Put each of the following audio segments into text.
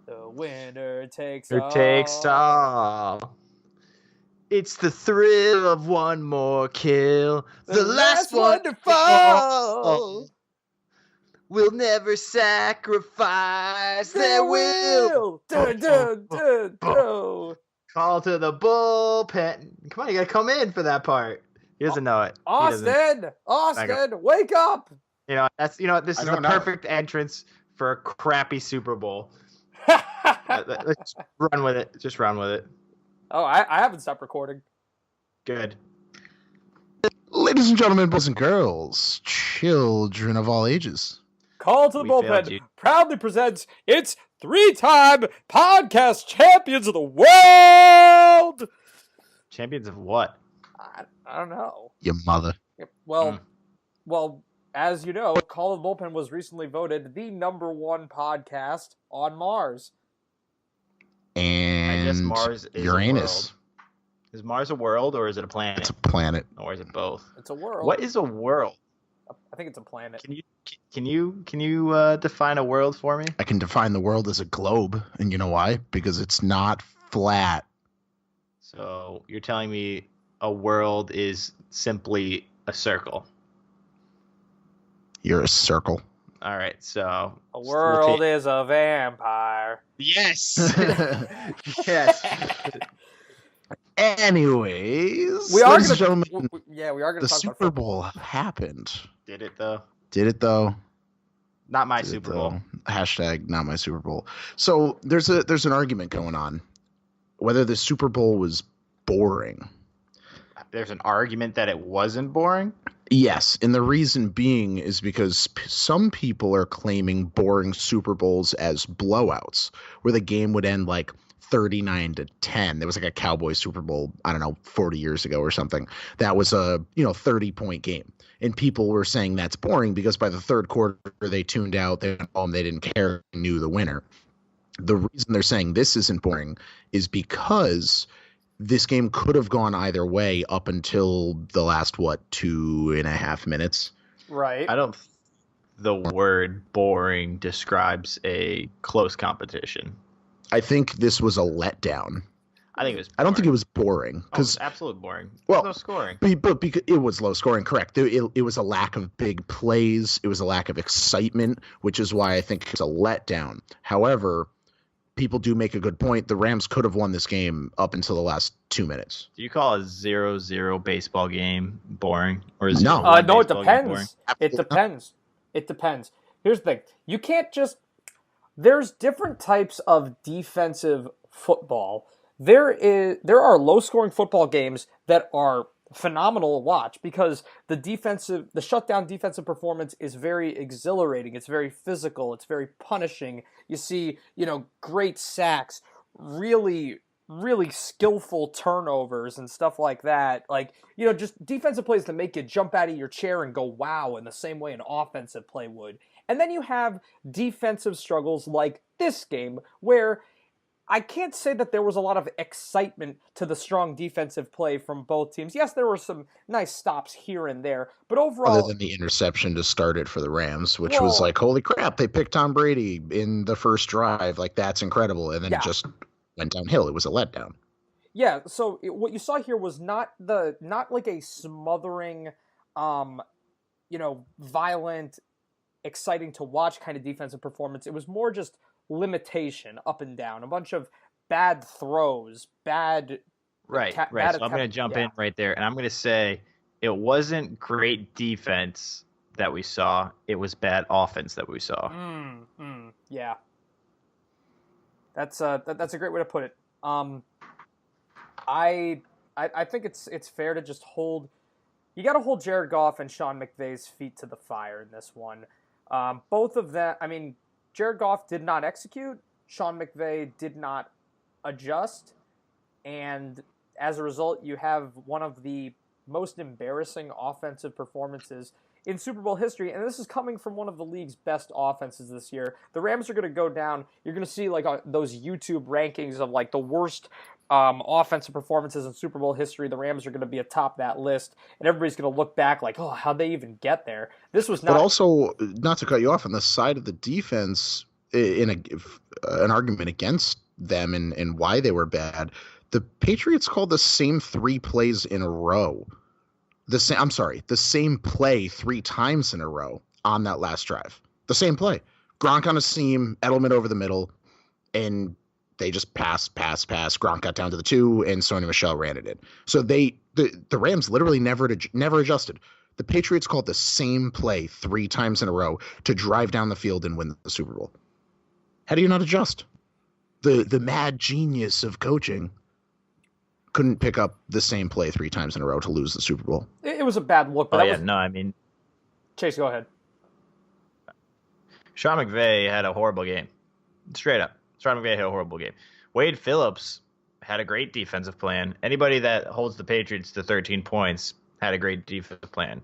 The winner takes Who all. takes all? It's the thrill of one more kill. The last one to fall. We'll never sacrifice their will. Dun, dun, dun, dun. Call to the bullpen. Come on, you gotta come in for that part. He doesn't know it. Austin, wake up! This is the perfect entrance for a crappy Super Bowl. Let's run with it. Just run with it. Oh, I haven't stopped recording. Good. Ladies and gentlemen, boys and girls, children of all ages. Call to the Bullpen proudly presents its 3-time podcast champions of the world. Champions of what? I don't know. Your mother. Well, as you know, Call to the Bullpen was recently voted the #1 podcast on Mars. And I guess Mars is Uranus. Is Mars a world or is it a planet? It's a planet. Or is it both? It's a world. What is a world? I think it's a planet. Can you define a world for me? I can define the world as a globe, and you know why? Because it's not flat. So you're telling me a world is simply a circle. You're a circle. All right, so a world is a vampire. Yes. Yes. Anyways, we are going to talk about the Super Bowl happened. Did it though? Not my Super Bowl. Hashtag not my Super Bowl. So there's an argument going on whether the Super Bowl was boring. There's an argument that it wasn't boring? Yes, and the reason being is because some people are claiming boring Super Bowls as blowouts, where the game would end like 39-10. There was like a Cowboys Super Bowl, I don't know, 40 years ago or something. That was a 30-point game. And people were saying that's boring because by the third quarter they tuned out, they went home, they didn't care, they knew the winner. The reason they're saying this isn't boring is because this game could have gone either way up until the last, 2.5 minutes? Right. The word boring describes a close competition. I think this was a letdown. I think it was boring. I don't think it was boring. It was absolutely boring. Well, no scoring. But because it was low scoring, correct. It was a lack of big plays. It was a lack of excitement, which is why I think it's a letdown. However, people do make a good point. The Rams could have won this game up until the last 2 minutes. Do you call a 0-0 baseball game boring? Or is no, it depends. It depends. Here's the thing. You can't just... There's different types of defensive football. There are low-scoring football games that are phenomenal to watch because the shutdown defensive performance is very exhilarating. It's very physical. It's very punishing. You see, great sacks, really, really skillful turnovers and stuff like that. Like, just defensive plays that make you jump out of your chair and go, wow, in the same way an offensive play would. And then you have defensive struggles like this game where I can't say that there was a lot of excitement to the strong defensive play from both teams. Yes, there were some nice stops here and there, but overall... Other than the interception to start it for the Rams, which was like, holy crap, they picked Tom Brady in the first drive. Like, that's incredible. And then it just went downhill. It was a letdown. Yeah, so what you saw here was not like a smothering, violent, exciting to watch kind of defensive performance. It was more just limitation up and down, a bunch of bad throws, bad... Right. So I'm going to jump in right there, and I'm going to say it wasn't great defense that we saw. It was bad offense that we saw. Yeah. That's a great way to put it. I think it's fair to just hold... You got to hold Jared Goff and Sean McVay's feet to the fire in this one. Both of them, Jared Goff did not execute, Sean McVay did not adjust, and as a result, you have one of the most embarrassing offensive performances in Super Bowl history, and this is coming from one of the league's best offenses this year. The Rams are going to go down. You're going to see those YouTube rankings of the worst offensive performances in Super Bowl history. The Rams are going to be atop that list, and everybody's going to look back like, oh, how'd they even get there? This was not... But also, not to cut you off, on the side of the defense, in an argument against them and why they were bad. The Patriots called the same 3 plays in a row. The same play 3 times in a row on that last drive. The same play. Gronk on a seam, Edelman over the middle, and they just passed. Gronk got down to the 2, and Sony Michel ran it in. So the Rams literally never adjusted. The Patriots called the same play 3 times in a row to drive down the field and win the Super Bowl. How do you not adjust? The mad genius of coaching couldn't pick up the same play 3 times in a row to lose the Super Bowl. It was a bad look. But Chase, go ahead. Sean McVay had a horrible game. Straight up. Sean McVay had a horrible game. Wade Phillips had a great defensive plan. Anybody that holds the Patriots to 13 points had a great defensive plan.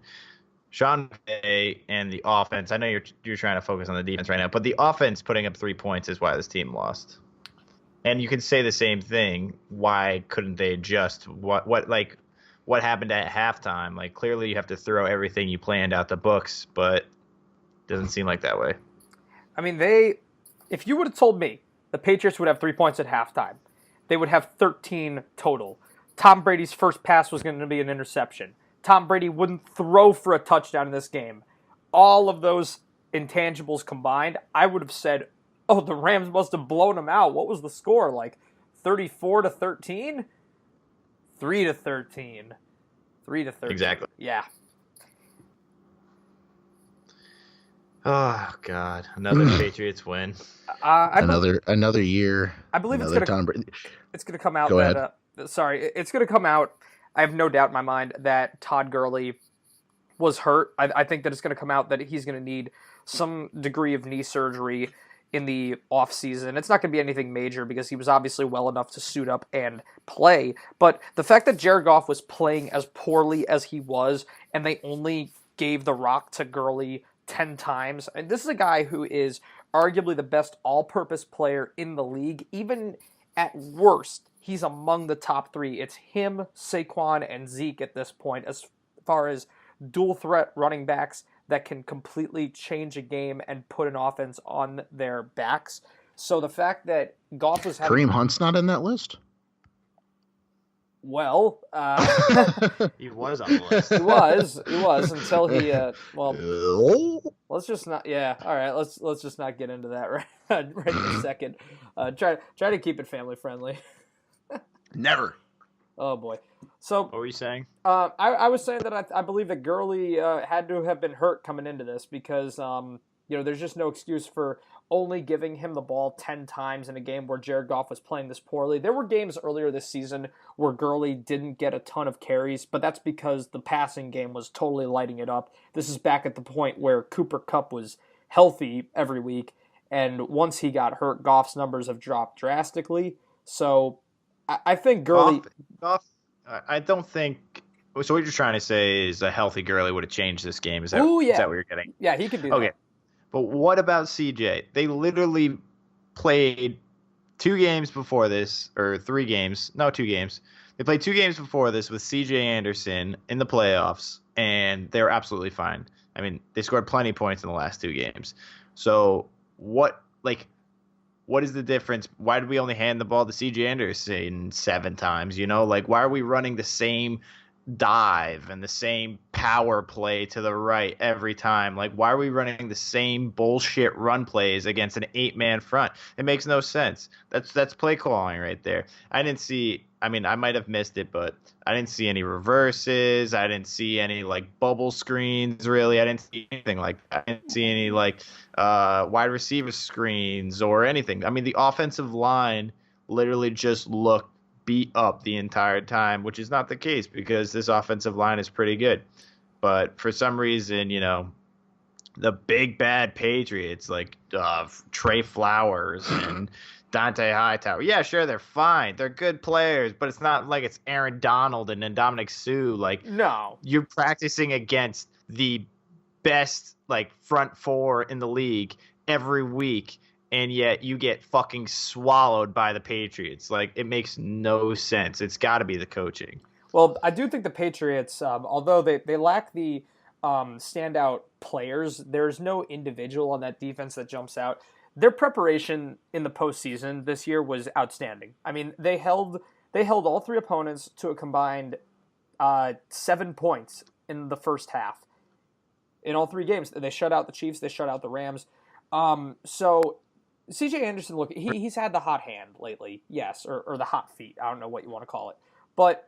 Sean McVay and the offense, I know you're trying to focus on the defense right now, but the offense putting up 3 points is why this team lost. And you can say the same thing. Why couldn't they adjust? What happened at halftime? Like, clearly you have to throw everything you planned out the books, but it doesn't seem like that way. I mean, if you would have told me the Patriots would have 3 points at halftime, they would have 13 total. Tom Brady's first pass was going to be an interception. Tom Brady wouldn't throw for a touchdown in this game. All of those intangibles combined, I would have said, oh, the Rams must have blown them out. What was the score? Like 34-13? 3-13. 3-13. Exactly. Yeah. Oh God! Another Patriots win. Another year. I believe it's gonna come out. Go ahead. It's gonna come out. I have no doubt in my mind that Todd Gurley was hurt. I think that it's gonna come out that he's gonna need some degree of knee surgery in the off season. It's not gonna be anything major because he was obviously well enough to suit up and play. But the fact that Jared Goff was playing as poorly as he was, and they only gave the rock to Gurley 10 times. And this is a guy who is arguably the best all-purpose player in the league. Even at worst, he's among the top 3. It's him, Saquon, and Zeke at this point as far as dual-threat running backs that can completely change a game and put an offense on their backs. So the fact that Goff was having... Kareem Hunt's not in that list? Well, he was on the list. He was until he. Let's just not. Yeah, all right. Let's just not get into that right in a second. Try to keep it family friendly. Never. Oh boy. So what were you saying? I was saying that I believe that Gurley had to have been hurt coming into this because there's just no excuse for only giving him the ball 10 times in a game where Jared Goff was playing this poorly. There were games earlier this season where Gurley didn't get a ton of carries, but that's because the passing game was totally lighting it up. This is back at the point where Cooper Kupp was healthy every week, and once he got hurt, Goff's numbers have dropped drastically. So I think Gurley... Goff, I don't think... So what you're trying to say is a healthy Gurley would have changed this game. Is that what you're getting? Yeah, he could do that. Okay. But what about CJ? They literally played 2 games before this, or 3 games. No, 2 games. They played 2 games before this with CJ Anderson in the playoffs, and they were absolutely fine. I mean, they scored plenty of points in the last 2 games. So what is the difference? Why did we only hand the ball to CJ Anderson 7 times? Why are we running the same dive and the same power play to the right every time? Why are we running the same bullshit run plays against an 8-man front? It makes no sense. That's play calling right there. I might have missed it, but I didn't see any reverses. I didn't see any bubble screens really. I didn't see anything like that. I didn't see any wide receiver screens or anything. I mean, the offensive line literally just looked beat up the entire time, which is not the case because this offensive line is pretty good. But for some reason, the big bad Patriots Trey Flowers and Dante Hightower. Yeah, sure, they're fine. They're good players, but it's not like it's Aaron Donald and Ndamukong Suh. No. You're practicing against the best front 4 in the league every week, and yet you get fucking swallowed by the Patriots. It makes no sense. It's got to be the coaching. Well, I do think the Patriots, although they lack the standout players, there's no individual on that defense that jumps out. their preparation in the postseason this year was outstanding. I mean, they held all three opponents to a combined 7 points in the first half. In all three games, they shut out the Chiefs, they shut out the Rams. So C.J. Anderson, look, he's had the hot hand lately, yes, or the hot feet. I don't know what you want to call it. But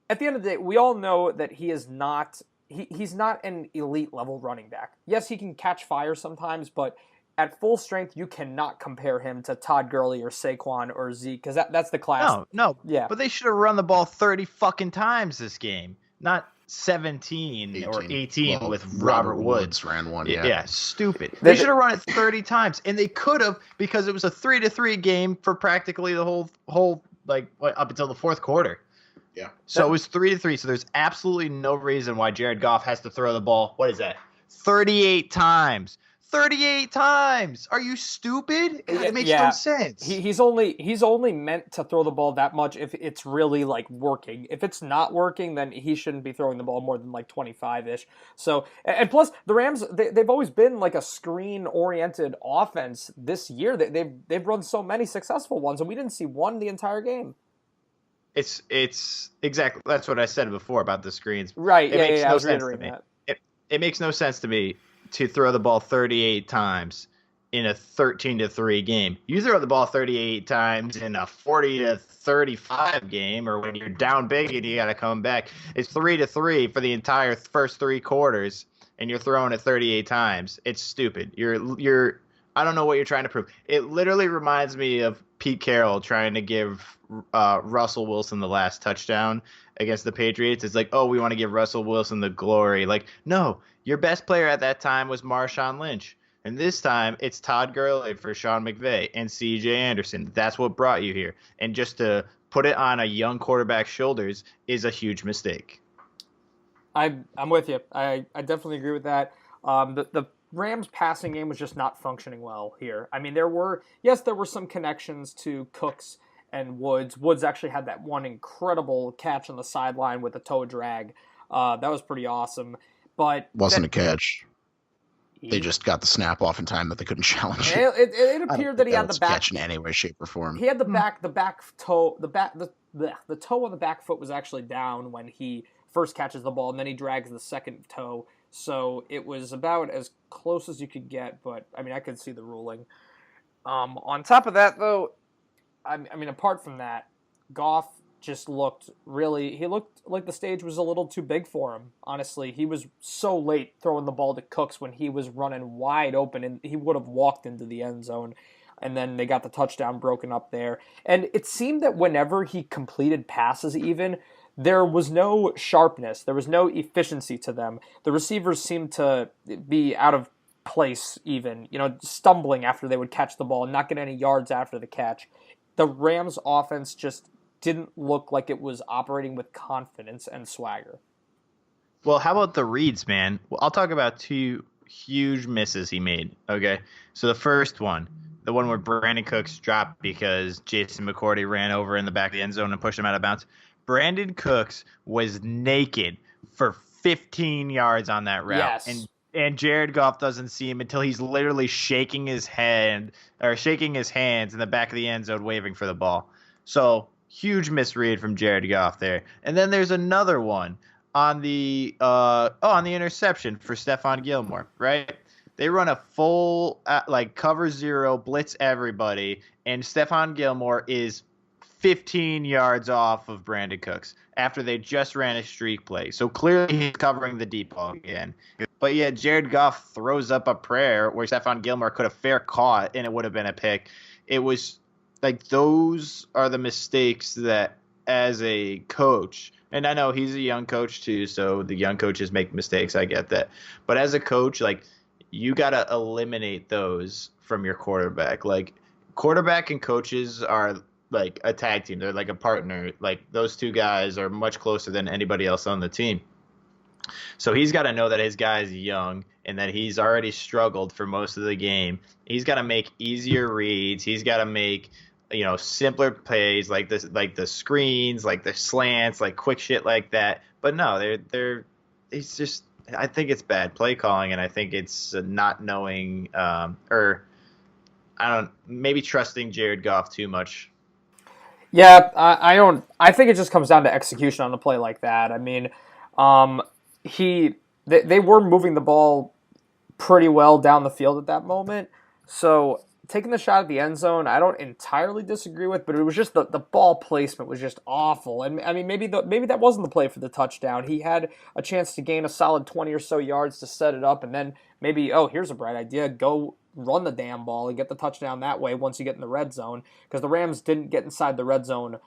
at the end of the day, we all know that he is not he's not an elite level running back. Yes, he can catch fire sometimes, but at full strength, you cannot compare him to Todd Gurley or Saquon or Zeke, because that's the class. No. Yeah. But they should have run the ball 30 fucking times this game, not 17 or 18 with Robert Woods. Ran one, yeah, stupid. They should have run it 30 times, and they could have, because it was a 3-3 game for practically the whole up until the fourth quarter. Yeah. So it was 3-3. So there's absolutely no reason why Jared Goff has to throw the ball. What is that? 38 times. 38 times. Are you stupid? It makes no sense. He's only meant to throw the ball that much if it's really like working. If it's not working, then he shouldn't be throwing the ball more than like 25-ish. So, and plus the Rams, they've always been like a screen-oriented offense this year. They've run so many successful ones, and we didn't see one the entire game. It's exactly, that's what I said before about the screens. Right. It makes no I was sense to reiterating me. that. It makes no sense to me to throw the ball 38 times in a 13-3 game. You throw the ball 38 times in a 40-35 game, or when you're down big and you got to come back. It's 3-3 for the entire first three quarters, and you're throwing it 38 times. It's stupid. You're I don't know what you're trying to prove. It literally reminds me of Pete Carroll trying to give Russell Wilson the last touchdown against the Patriots. It's like, oh, we want to give Russell Wilson the glory. Like, no, your best player at that time was Marshawn Lynch. And this time it's Todd Gurley for Sean McVay and C.J. Anderson. That's what brought you here. And just to put it on a young quarterback's shoulders is a huge mistake. I'm with you. I definitely agree with that. The Rams passing game was just not functioning well here. I mean, there were some connections to Cooks and Woods. Woods actually had that one incredible catch on the sideline with a toe drag. That was pretty awesome. But wasn't a catch. They just got the snap off in time that they couldn't challenge. It appeared that he had the back catch in any way, shape, or form. He had the back toe, the toe on the back foot was actually down when he first catches the ball, and then he drags the second toe. So it was about as close as you could get, but I mean, I could see the ruling. On top of that, though, I mean, apart from that, Goff just looked like the stage was a little too big for him. Honestly, he was so late throwing the ball to Cooks when he was running wide open, and he would have walked into the end zone. And then they got the touchdown broken up there. And it seemed that whenever he completed passes even, there was no sharpness. There was no efficiency to them. The receivers seemed to be out of place even, stumbling after they would catch the ball and not get any yards after the catch. The Rams offense just didn't look like it was operating with confidence and swagger. Well, how about the reads, man? Well, I'll talk about two huge misses he made, okay? So the first one, the one where Brandon Cooks dropped because Jason McCourty ran over in the back of the end zone and pushed him out of bounds. Brandon Cooks was naked for 15 yards on that route. Yes. And Jared Goff doesn't see him until he's literally shaking his hands in the back of the end zone waving for the ball. So huge misread from Jared Goff there. And then there's another one on the interception for Stephon Gilmore, right? They run a full cover zero, blitz everybody, and Stephon Gilmore is 15 yards off of Brandon Cooks after they just ran a streak play. So clearly he's covering the deep ball again. But yeah, Jared Goff throws up a prayer where Stephon Gilmore could have fair caught and it would have been a pick. It was like, those are the mistakes that as a coach, and I know he's a young coach too, so the young coaches make mistakes. I get that. But as a coach, you got to eliminate those from your quarterback. Quarterback and coaches are like a tag team. They're like a partner. Those two guys are much closer than anybody else on the team. So he's got to know that his guy's young and that he's already struggled for most of the game. He's got to make easier reads. He's got to make, simpler plays like this, like the screens, like the slants, like quick shit like that. But no, he's just, I think it's bad play calling, and I think it's not knowing, maybe trusting Jared Goff too much. Yeah, I don't. I think it just comes down to execution on a play like that. I mean, they were moving the ball pretty well down the field at that moment. So taking the shot at the end zone, I don't entirely disagree with, but it was just the ball placement was just awful. And I mean, maybe that wasn't the play for the touchdown. He had a chance to gain a solid 20 or so yards to set it up, and then maybe, here's a bright idea, go run the damn ball and get the touchdown that way once you get in the red zone, because the Rams didn't get inside the red zone.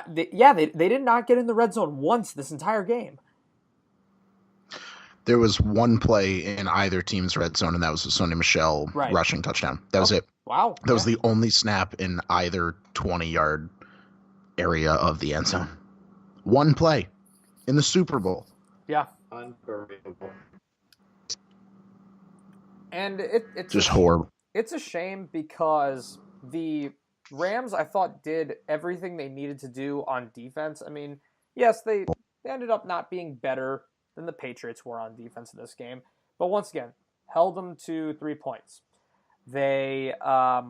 They did not get in the red zone once this entire game. There was one play in either team's red zone, and that was a Sony Michel rushing touchdown. That was it. Wow. That was the only snap in either 20-yard area of the end zone. One play in the Super Bowl. Yeah. Unbelievable. And it's just horrible. It's a shame because the Rams, I thought, did everything they needed to do on defense. I mean, yes, they ended up not being better than the Patriots were on defense in this game. But once again, held them to 3 points. They got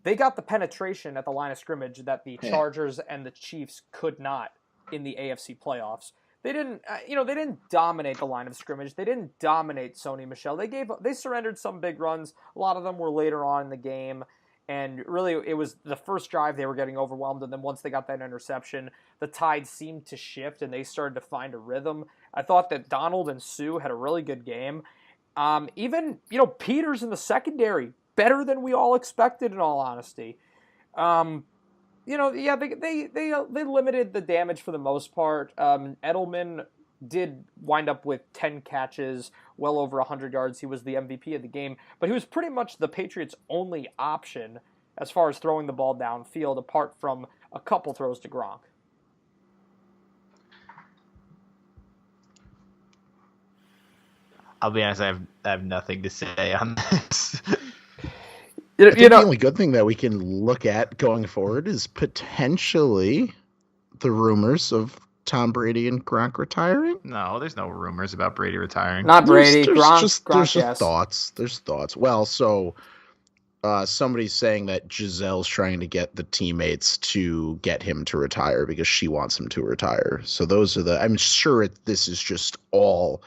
the penetration at the line of scrimmage that the Chargers and the Chiefs could not in the AFC playoffs. They didn't dominate the line of scrimmage. They didn't dominate Sony Michel. They surrendered some big runs. A lot of them were later on in the game. And really, it was the first drive they were getting overwhelmed, and then once they got that interception, the tide seemed to shift, and they started to find a rhythm. I thought that Donald and Sue had a really good game. Even Peters in the secondary, better than we all expected, in all honesty. They limited the damage for the most part. Edelman did wind up with 10 catches, well over 100 yards. He was the MVP of the game, but he was pretty much the Patriots' only option as far as throwing the ball downfield, apart from a couple throws to Gronk. I'll be honest, I have nothing to say on this. I think the only good thing that we can look at going forward is potentially the rumors of Tom Brady and Gronk retiring. No, there's no rumors about Brady retiring. Not Brady. There's Gronk, just thoughts. There's thoughts. Well, so somebody's saying that Gisele's trying to get the teammates to get him to retire because she wants him to retire. So those are I'm sure this is just all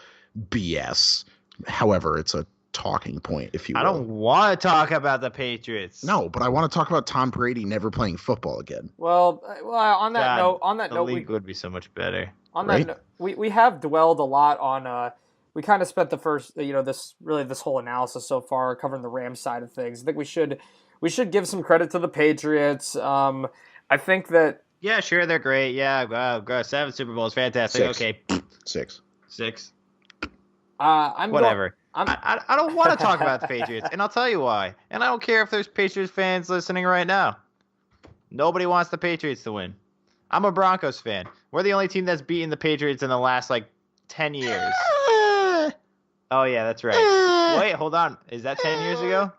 BS. However, it's a talking point, if you will. I don't want to talk about the Patriots. No, but I want to talk about Tom Brady never playing football again. Well, on that note, the league would be so much better. On that note, we have dwelled a lot on. We kind of spent the first, this whole analysis so far covering the Rams side of things. I think we should give some credit to the Patriots. I think that. Yeah, sure, they're great. Yeah, wow, 7 Super Bowls, fantastic. 6. Okay, 6. Whatever. I don't want to talk about the Patriots, and I'll tell you why. And I don't care if there's Patriots fans listening right now. Nobody wants the Patriots to win. I'm a Broncos fan. We're the only team that's beaten the Patriots in the last, 10 years. Oh, yeah, that's right. Wait, hold on. Is that 10 years ago?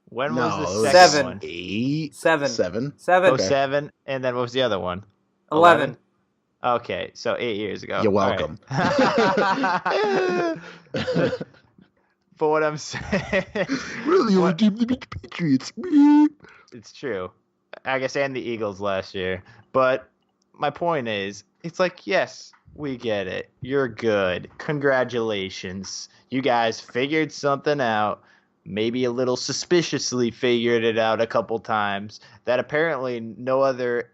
When was the second one? 8. 7. 7. 7. Oh, 7. And then what was the other one? 11. Okay, so 8 years ago. You're welcome. Right. But what I'm saying, we're the only team that beat the Patriots. It's true. I guess, and the Eagles last year. But my point is, it's yes, we get it. You're good. Congratulations. You guys figured something out. Maybe a little suspiciously figured it out a couple times that apparently no other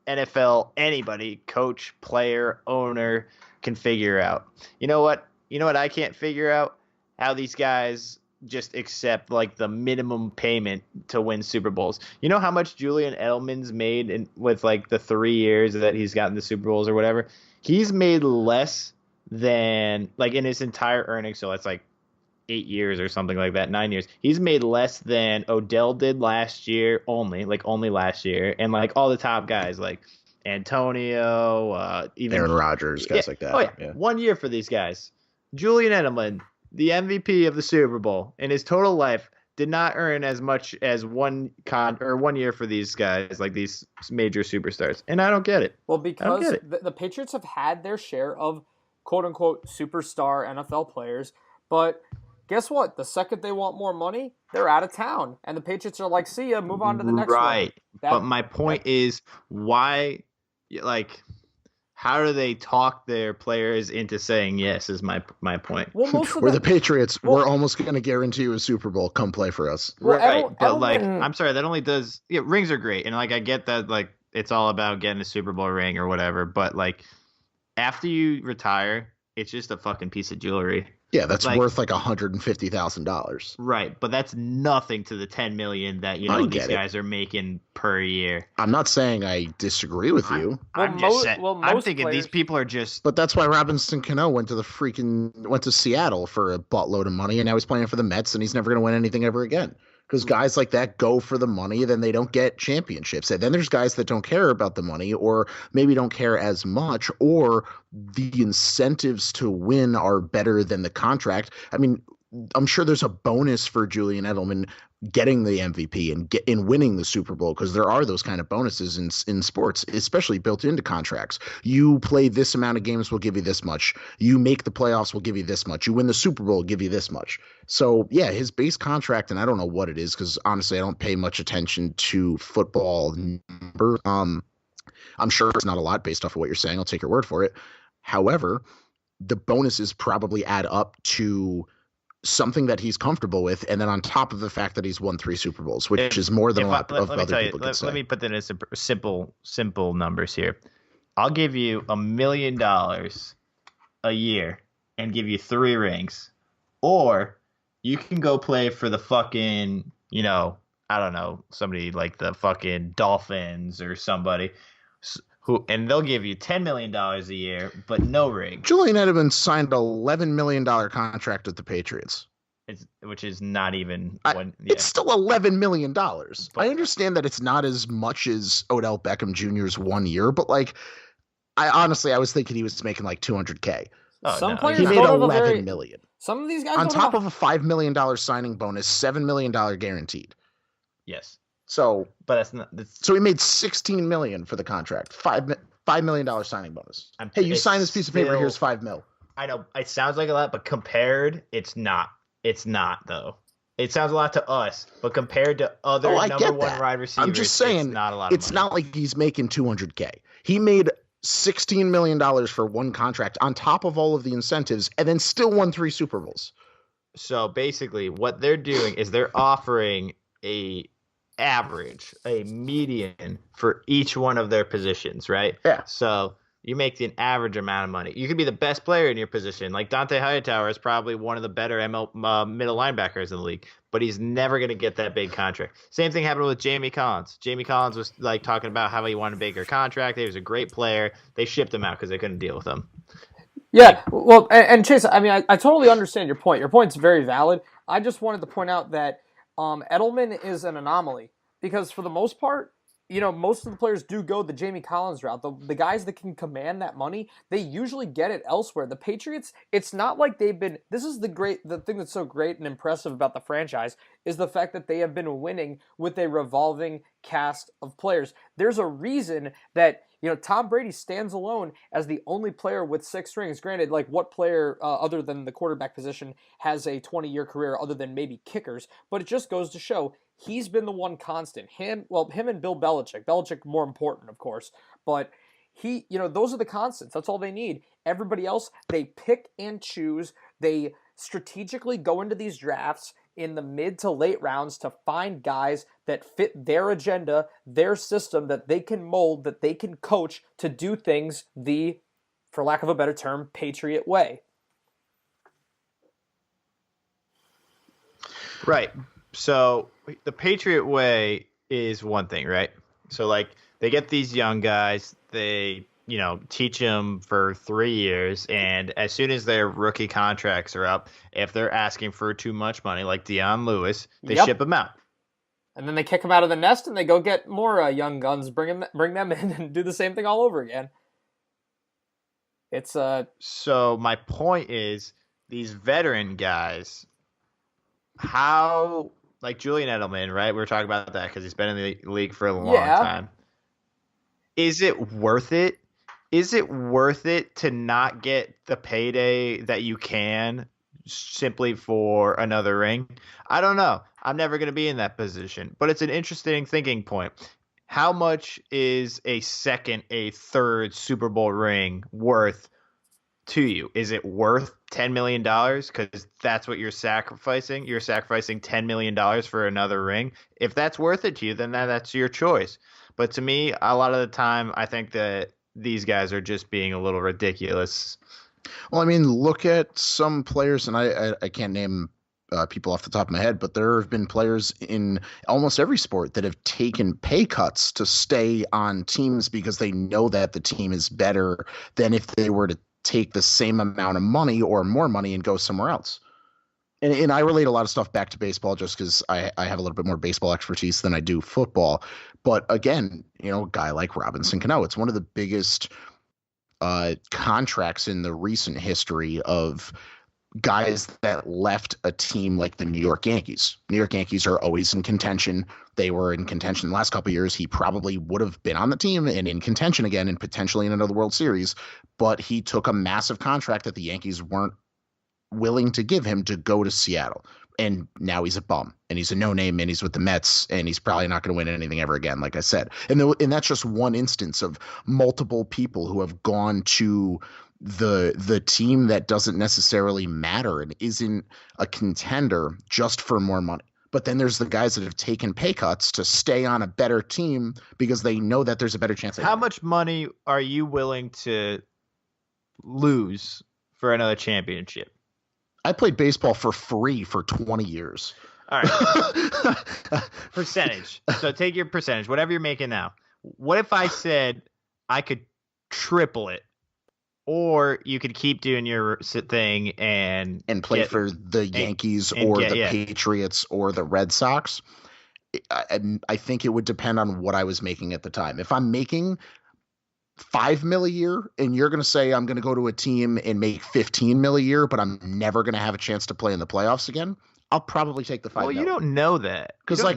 NFL, anybody, coach, player, owner can figure out. You know what? I can't figure out? How these guys just accept the minimum payment to win Super Bowls. You know how much Julian Edelman's made with the 3 years that he's gotten the Super Bowls or whatever? He's made less than in his entire earnings, so that's 8 years or something like that, 9 years. He's made less than Odell did last year only last year, and all the top guys Antonio, even Aaron Rodgers, guys like that. Oh yeah, 1 year for these guys. Julian Edelman, the MVP of the Super Bowl, in his total life, did not earn as much as 1 year for these guys, these major superstars. And I don't get it. Well, because the Patriots have had their share of quote-unquote superstar NFL players, but Guess what? The second they want more money, they're out of town, and the Patriots are like, "See ya, move on to the next one." Right. But my point is, why, like, how do they talk their players into saying yes? Is my point. Well, most of We're the Patriots. We're almost going to guarantee you a Super Bowl. Come play for us. Well, Right. But Edelman, I'm sorry, that only does. Yeah, rings are great, and like I get that, like it's all about getting a Super Bowl ring or whatever. But like after you retire, it's just a fucking piece of jewelry. Yeah, that's worth like $150,000. Right, but that's nothing to the $10 million that these guys are making per year. I'm not saying I disagree with you. I'm just saying. I'm thinking these people are just. But that's why Robinson Cano went to Seattle for a buttload of money, and now he's playing for the Mets, and he's never going to win anything ever again. Because guys like that go for the money, then they don't get championships. And then there's guys that don't care about the money, or maybe don't care as much, or the incentives to win are better than the contract. I mean, I'm sure there's a bonus for Julian Edelman getting the MVP and in winning the Super Bowl, because there are those kind of bonuses in sports, especially built into contracts. You play this amount of games, we'll give you this much. You make the playoffs, we'll give you this much. You win the Super Bowl, we'll give you this much. So yeah, his base contract, and I don't know what it is, because honestly I don't pay much attention to football number. I'm sure it's not a lot based off of what you're saying. I'll take your word for it. However, the bonuses probably add up to something that he's comfortable with, and then on top of the fact that he's won 3 Super Bowls, which is more than a lot of other people could say. Let me put that in simple numbers here. I'll give you $1 million a year and give you 3 rings, or you can go play for the fucking, I don't know, somebody like the fucking Dolphins or somebody and they'll give you $10 million a year, but no ring. Julian Edelman signed an $11 million contract with the Patriots. Which is not even It's still $11 million. I understand that it's not as much as Odell Beckham Jr.'s 1 year, but like, I was thinking he was making like $200K. Some players he made $11 million. Some of these guys on top of a $5 million signing bonus, $7 million guaranteed. Yes. So, but that's not. So he made $16 million for the contract. $5 million signing bonus. Hey, you sign this piece of paper. Here's $5 million. I know it sounds like a lot, but compared, it's not. It's not though. It sounds a lot to us, but compared to other number one wide receivers, I'm just saying, it's not a lot. It's not like he's making $200K. He made $16 million for one contract on top of all of the incentives, and then still won 3 Super Bowls. So basically, what they're doing is they're offering a median for each one of their positions, right? Yeah. So you make an average amount of money. You could be the best player in your position. Like Dante Hightower is probably one of the better middle linebackers in the league, but he's never going to get that big contract. Same thing happened with Jamie Collins. Jamie Collins was like talking about how he wanted a bigger contract. He was a great player. They shipped him out because they couldn't deal with him. Yeah, well, and Chase, I mean, I totally understand your point. Your point's very valid. I just wanted to point out that Edelman is an anomaly because for the most part, most of the players do go the Jamie Collins route. The guys that can command that money, they usually get it elsewhere. The Patriots, it's not like they've been. This is the thing that's so great and impressive about the franchise is the fact that they have been winning with a revolving cast of players. There's a reason that Tom Brady stands alone as the only player with 6 rings. Granted, like what player other than the quarterback position has a 20-year career other than maybe kickers? But it just goes to show he's been the one constant. Him and Bill Belichick. Belichick more important, of course, but those are the constants. That's all they need. Everybody else, they pick and choose. They strategically go into these drafts in the mid to late rounds to find guys that fit their agenda, their system, that they can mold, that they can coach to do things the, for lack of a better term, Patriot way. Right. So the Patriot way is one thing, right? So like they get these young guys, they teach them for 3 years, and as soon as their rookie contracts are up, if they're asking for too much money, like Dion Lewis, they ship them out. And then they kick them out of the nest, and they go get more young guns, bring them in, and do the same thing all over again. It's So my point is, these veteran guys, how like Julian Edelman, right? We were talking about that because he's been in the league for a long time. Is it worth it? Is it worth it to not get the payday that you can simply for another ring? I don't know. I'm never going to be in that position, but it's an interesting thinking point. How much is a second, a third Super Bowl ring worth to you? Is it worth $10 million? Because that's what you're sacrificing. You're sacrificing $10 million for another ring. If that's worth it to you, then that's your choice. But to me, a lot of the time, I think that these guys are just being a little ridiculous. Well, I mean, look at some players, and I can't name people off the top of my head, but there have been players in almost every sport that have taken pay cuts to stay on teams because they know that the team is better than if they were to take the same amount of money or more money and go somewhere else. And I relate a lot of stuff back to baseball just because I have a little bit more baseball expertise than I do football. But again, a guy like Robinson Cano, it's one of the biggest contracts in the recent history of guys that left a team like the New York Yankees. New York Yankees are always in contention. They were in contention the last couple of years. He probably would have been on the team and in contention again and potentially in another World Series, but he took a massive contract that the Yankees weren't willing to give him to go to Seattle. And now he's a bum and he's a no-name and he's with the Mets and he's probably not going to win anything ever again, like I said. And that's just one instance of multiple people who have gone to the team that doesn't necessarily matter and isn't a contender just for more money. But then there's the guys that have taken pay cuts to stay on a better team because they know that there's a better chance. How much money are you willing to lose for another championship? I played baseball for free for 20 years. All right. Percentage. So take your percentage, whatever you're making now. What if I said I could triple it? Or you could keep doing your thing and play for the Yankees or the Patriots or the Red Sox. I think it would depend on what I was making at the time. If I'm making $5 million a year and you're going to say I'm going to go to a team and make $15 million a year, but I'm never going to have a chance to play in the playoffs again, I'll probably take the $5 million. Well, you don't know that. Because I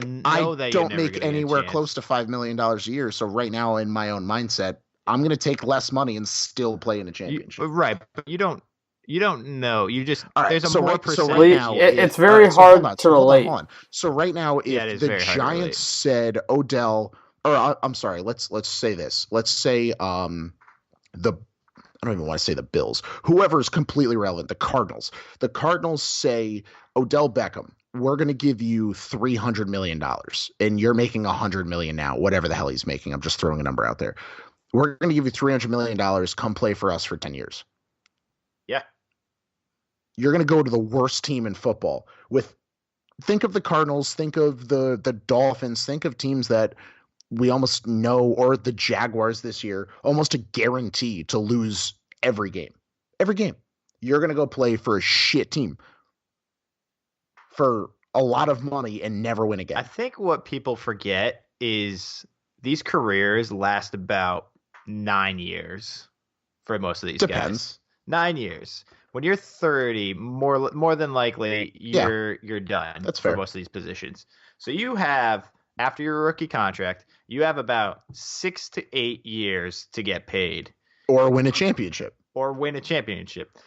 don't make anywhere close to $5 million a year. So right now in my own mindset, I'm going to take less money and still play in a championship. Right. But you don't know. You just there's a more percent. It's very hard to relate. Hold on. So right now, if the Giants said Odell, or I'm sorry, let's say this. Let's say I don't even want to say the Bills. Whoever is completely relevant, the Cardinals. The Cardinals say Odell Beckham, we're going to give you $300 million, and you're making $100 million now, whatever the hell he's making. I'm just throwing a number out there. We're going to give you $300 million. Come play for us for 10 years. Yeah. You're going to go to the worst team in football. Think of the Cardinals, think of the Dolphins, think of teams that we almost know, or the Jaguars this year, almost a guarantee to lose every game. Every game. You're going to go play for a shit team for a lot of money and never win again. I think what people forget is these careers last about 9 years for most of these guys. 9 years. When you're 30, more than likely you're done. That's fair. For most of these positions. So you have, after your rookie contract, you have about 6 to 8 years to get paid. Or win a championship.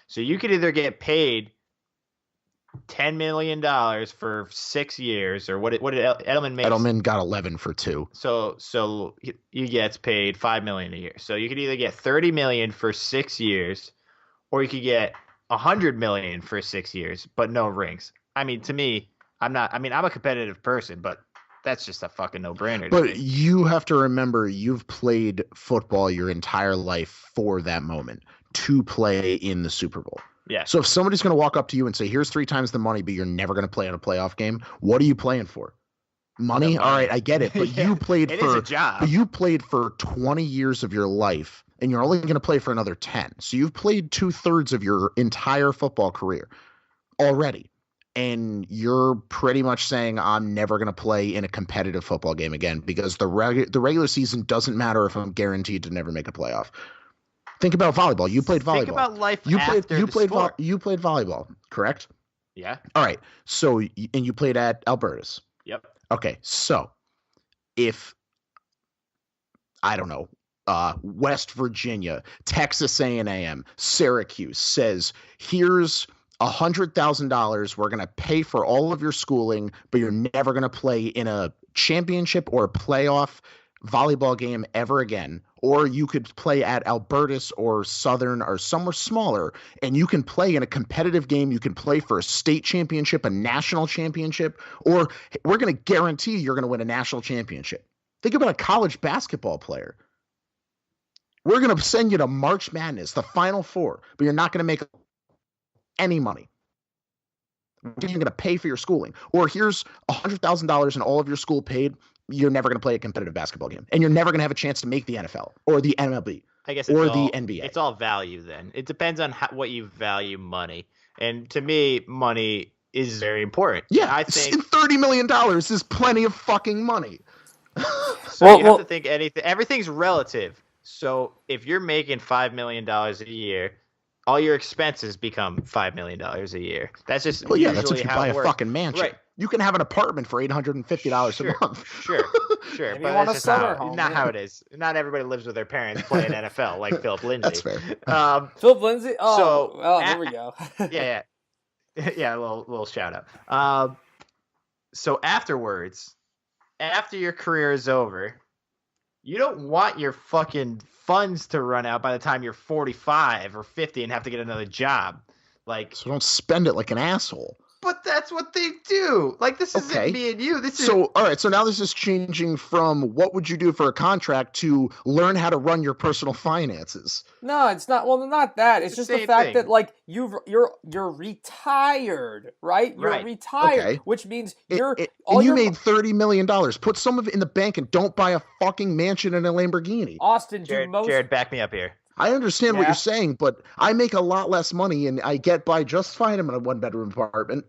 So you could either get paid $10 million for 6 years, or what did Edelman make? Edelman got 11 for 2. So he gets paid $5 million a year. So you could either get $30 million for 6 years, or you could get $100 million for 6 years, but no rings. I mean, to me, I'm a competitive person, but that's just a fucking no-brainer. But you have to remember, you've played football your entire life for that moment, to play in the Super Bowl. Yeah. So if somebody's going to walk up to you and say, here's 3 times the money, but you're never going to play in a playoff game, what are you playing for? Money? All right, I get it. But you played it is a job. But you played for 20 years of your life, and you're only going to play for another 10. So you've played 2/3 of your entire football career already. And you're pretty much saying, I'm never going to play in a competitive football game again, because the regular season doesn't matter if I'm guaranteed to never make a playoff. Think about volleyball. You played volleyball. Think about life you after played the sport. You played volleyball, correct? Yeah. All right. So, and you played at Alberta's. Yep. Okay. So, if, I don't know, West Virginia, Texas A&M, Syracuse says, here's $100,000. We're going to pay for all of your schooling, but you're never going to play in a championship or a playoff volleyball game ever again. Or you could play at Albertus or Southern or somewhere smaller, and you can play in a competitive game. You can play for a state championship, a national championship, or we're going to guarantee you're going to win a national championship. Think about a college basketball player. We're going to send you to March Madness, the Final Four, but you're not going to make any money. You're going to pay for your schooling. Or here's $100,000 and all of your school paid. You're never going to play a competitive basketball game. And you're never going to have a chance to make the NFL or the MLB I guess or the NBA. It's all value then. It depends on what you value money. And to me, money is very important. Yeah, I think $30 million is plenty of fucking money. So you have to think everything's relative. So if you're making $5 million a year, all your expenses become $5 million a year. That's just that's if you buy a fucking mansion. Right. You can have an apartment for $850 a month. Sure. Maybe But want that's a just summer home, not how it is. Not everybody lives with their parents playing NFL like Philip Lindsay. That's fair. Philip Lindsay? So, there we go. Yeah. Yeah, a little shout out. So afterwards, after your career is over, you don't want your fucking funds to run out by the time you're 45 or 50 and have to get another job. So don't spend it like an asshole. But that's what they do. Like, this isn't me and you. All right. So now this is changing from what would you do for a contract to learn how to run your personal finances. No, it's not. Well, not that. It's just the fact thing. that like you're retired, right? You're retired, which means you made $30 million. Put some of it in the bank and don't buy a fucking mansion and a Lamborghini. Austin, Jared, back me up here. I understand what you're saying, but I make a lot less money and I get by just fine in a one-bedroom apartment.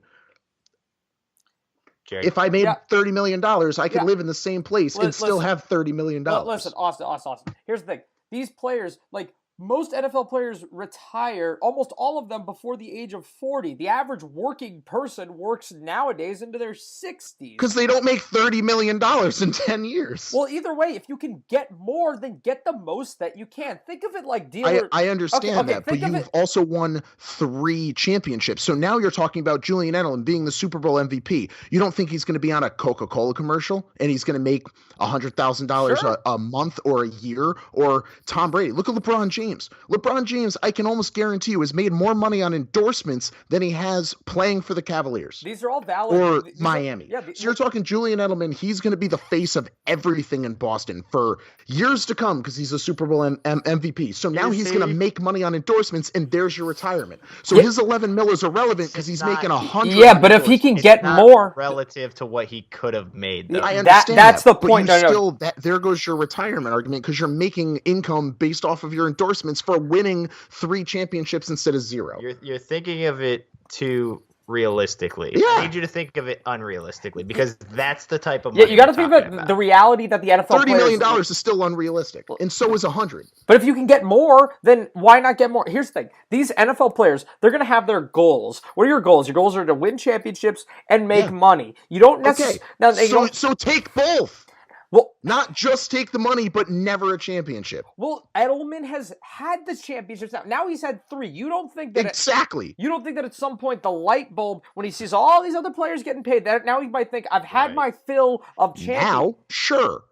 Jared. If I made $30 million, I could live in the same place and still have $30 million. Listen, Austin. Here's the thing. These players, like most NFL players, retire, almost all of them before the age of 40. The average working person works nowadays into their 60s. Because they don't make $30 million in 10 years. Well, either way, if you can get more, then get the most that you can. Think of it like dealer. I understand that, but you've also won 3 championships. So now you're talking about Julian Edelman being the Super Bowl MVP. You don't think he's going to be on a Coca-Cola commercial and he's going to make $100,000 a month or a year? Or Tom Brady. Look at LeBron James. LeBron James, I can almost guarantee you, has made more money on endorsements than he has playing for the Cavaliers. These are all valid. Or Miami. So you're talking Julian Edelman. He's going to be the face of everything in Boston for years to come because he's a Super Bowl MVP. So now he's going to make money on endorsements, and there's your retirement. So his 11 mil is irrelevant because he's making 100. Yeah, but if he can get more relative to what he could have made, though. I understand that's the point. There goes your retirement argument because you're making income based off of your endorsements for winning 3 championships instead of 0. You're thinking of it too realistically. Yeah. I need you to think of it unrealistically because that's the type of money. Yeah, you got to think about the reality that the NFL $30 million is still unrealistic, and so is 100. But if you can get more, then why not get more? Here's the thing: these NFL players, they're going to have their goals. What are your goals? Your goals are to win championships and make money. You don't necessarily. So take both. Well, not just take the money, but never a championship. Well, Edelman has had the championships now. Now he's had 3. You don't think that you don't think that at some point the light bulb, when he sees all these other players getting paid, that now he might think, I've had my fill of champions. Now, sure.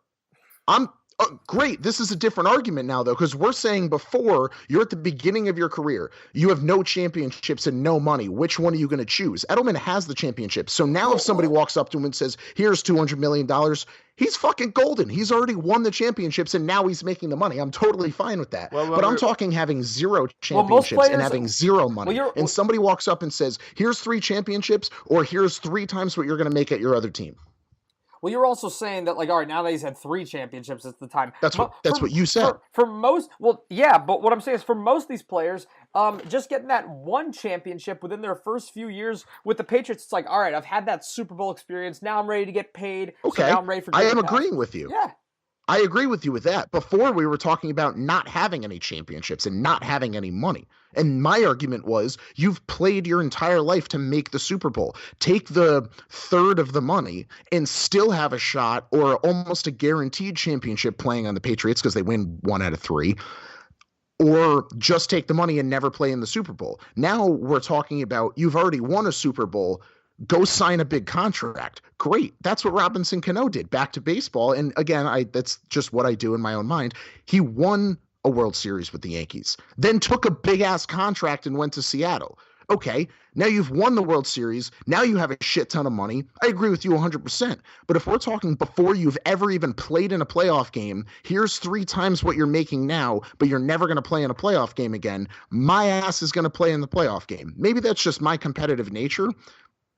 I'm great. This is a different argument now, though, because we're saying before you're at the beginning of your career, you have no championships and no money. Which one are you going to choose? Edelman has the championship. So now if somebody walks up to him and says, here's $200 million, he's fucking golden. He's already won the championships and now he's making the money. I'm totally fine with that. But I'm talking having 0 championships and having 0 money. And somebody walks up and says, here's 3 championships or here's 3 times what you're going to make at your other team. Well, you're also saying that, like, all right, now that he's had 3 championships at the time. That's what you said. For most, well, yeah, but what I'm saying is for most of these players, just getting that 1 championship within their first few years with the Patriots, it's like, all right, I've had that Super Bowl experience. Now I'm ready to get paid. Okay, so now I'm ready for I am agreeing with you. Yeah. I agree with you with that. Before we were talking about not having any championships and not having any money. And my argument was you've played your entire life to make the Super Bowl. Take the third of the money and still have a shot or almost a guaranteed championship playing on the Patriots because they win 1 out of 3. or just take the money and never play in the Super Bowl. Now we're talking about you've already won a Super Bowl. Go sign a big contract. Great. That's what Robinson Cano did. Back to baseball. And again, that's just what I do in my own mind. He won a World Series with the Yankees, then took a big ass contract and went to Seattle. Okay, now you've won the World Series. Now you have a shit ton of money. I agree with you 100%. But if we're talking before you've ever even played in a playoff game, here's 3 times what you're making now, but you're never going to play in a playoff game again. My ass is going to play in the playoff game. Maybe that's just my competitive nature.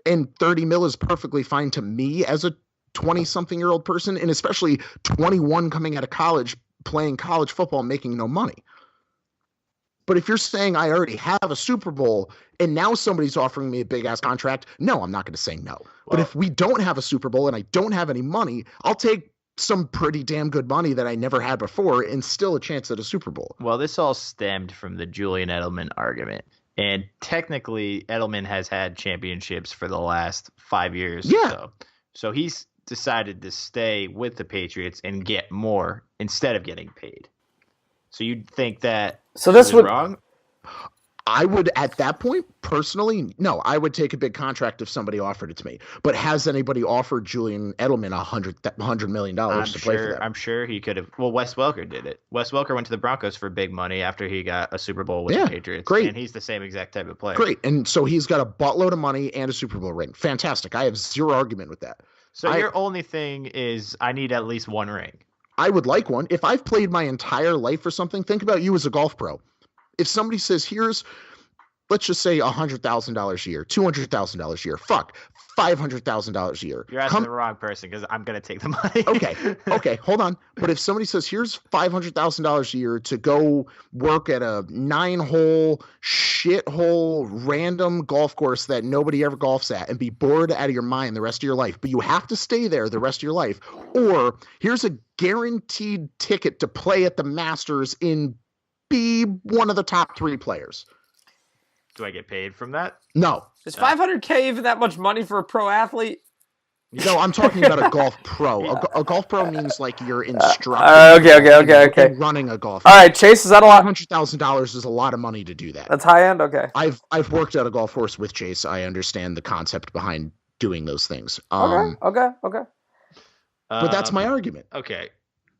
And 30 mil is perfectly fine to me as a 20-something-year-old person, and especially 21 coming out of college, playing college football, making no money. But if you're saying I already have a Super Bowl and now somebody's offering me a big-ass contract, no, I'm not going to say no. Well, but if we don't have a Super Bowl and I don't have any money, I'll take some pretty damn good money that I never had before and still a chance at a Super Bowl. Well, this all stemmed from the Julian Edelman argument. And technically, Edelman has had championships for the last 5 years or so. So he's decided to stay with the Patriots and get more instead of getting paid. So you'd think that this would wrong? I would, at that point, personally, no, I would take a big contract if somebody offered it to me. But has anybody offered Julian Edelman $100 million to play for them? I'm sure he could have. Well, Wes Welker did it. Wes Welker went to the Broncos for big money after he got a Super Bowl with the Patriots. Great. And he's the same exact type of player. Great. And so he's got a buttload of money and a Super Bowl ring. Fantastic. I have zero argument with that. So your only thing is I need at least one ring. I would like one. If I've played my entire life for something, think about you as a golf pro. If somebody says, here's, let's just say $100,000 a year, $200,000 a year, $500,000 a year. You're asking the wrong person because I'm going to take the money. Okay, hold on. But if somebody says, here's $500,000 a year to go work at a 9-hole, shithole, random golf course that nobody ever golfs at and be bored out of your mind the rest of your life, but you have to stay there the rest of your life. Or here's a guaranteed ticket to play at the Masters and be one of the top 3 players. Do I get paid from that? No. Is $500K even that much money for a pro athlete? No, I'm talking about a golf pro. Yeah. A golf pro means like you're instructing. Okay. Running a golf. All right, Chase, is that a lot? $500,000 is a lot of money to do that. That's high end. Okay. I've worked at a golf course with Chase. I understand the concept behind doing those things. Okay. But that's my argument. Okay.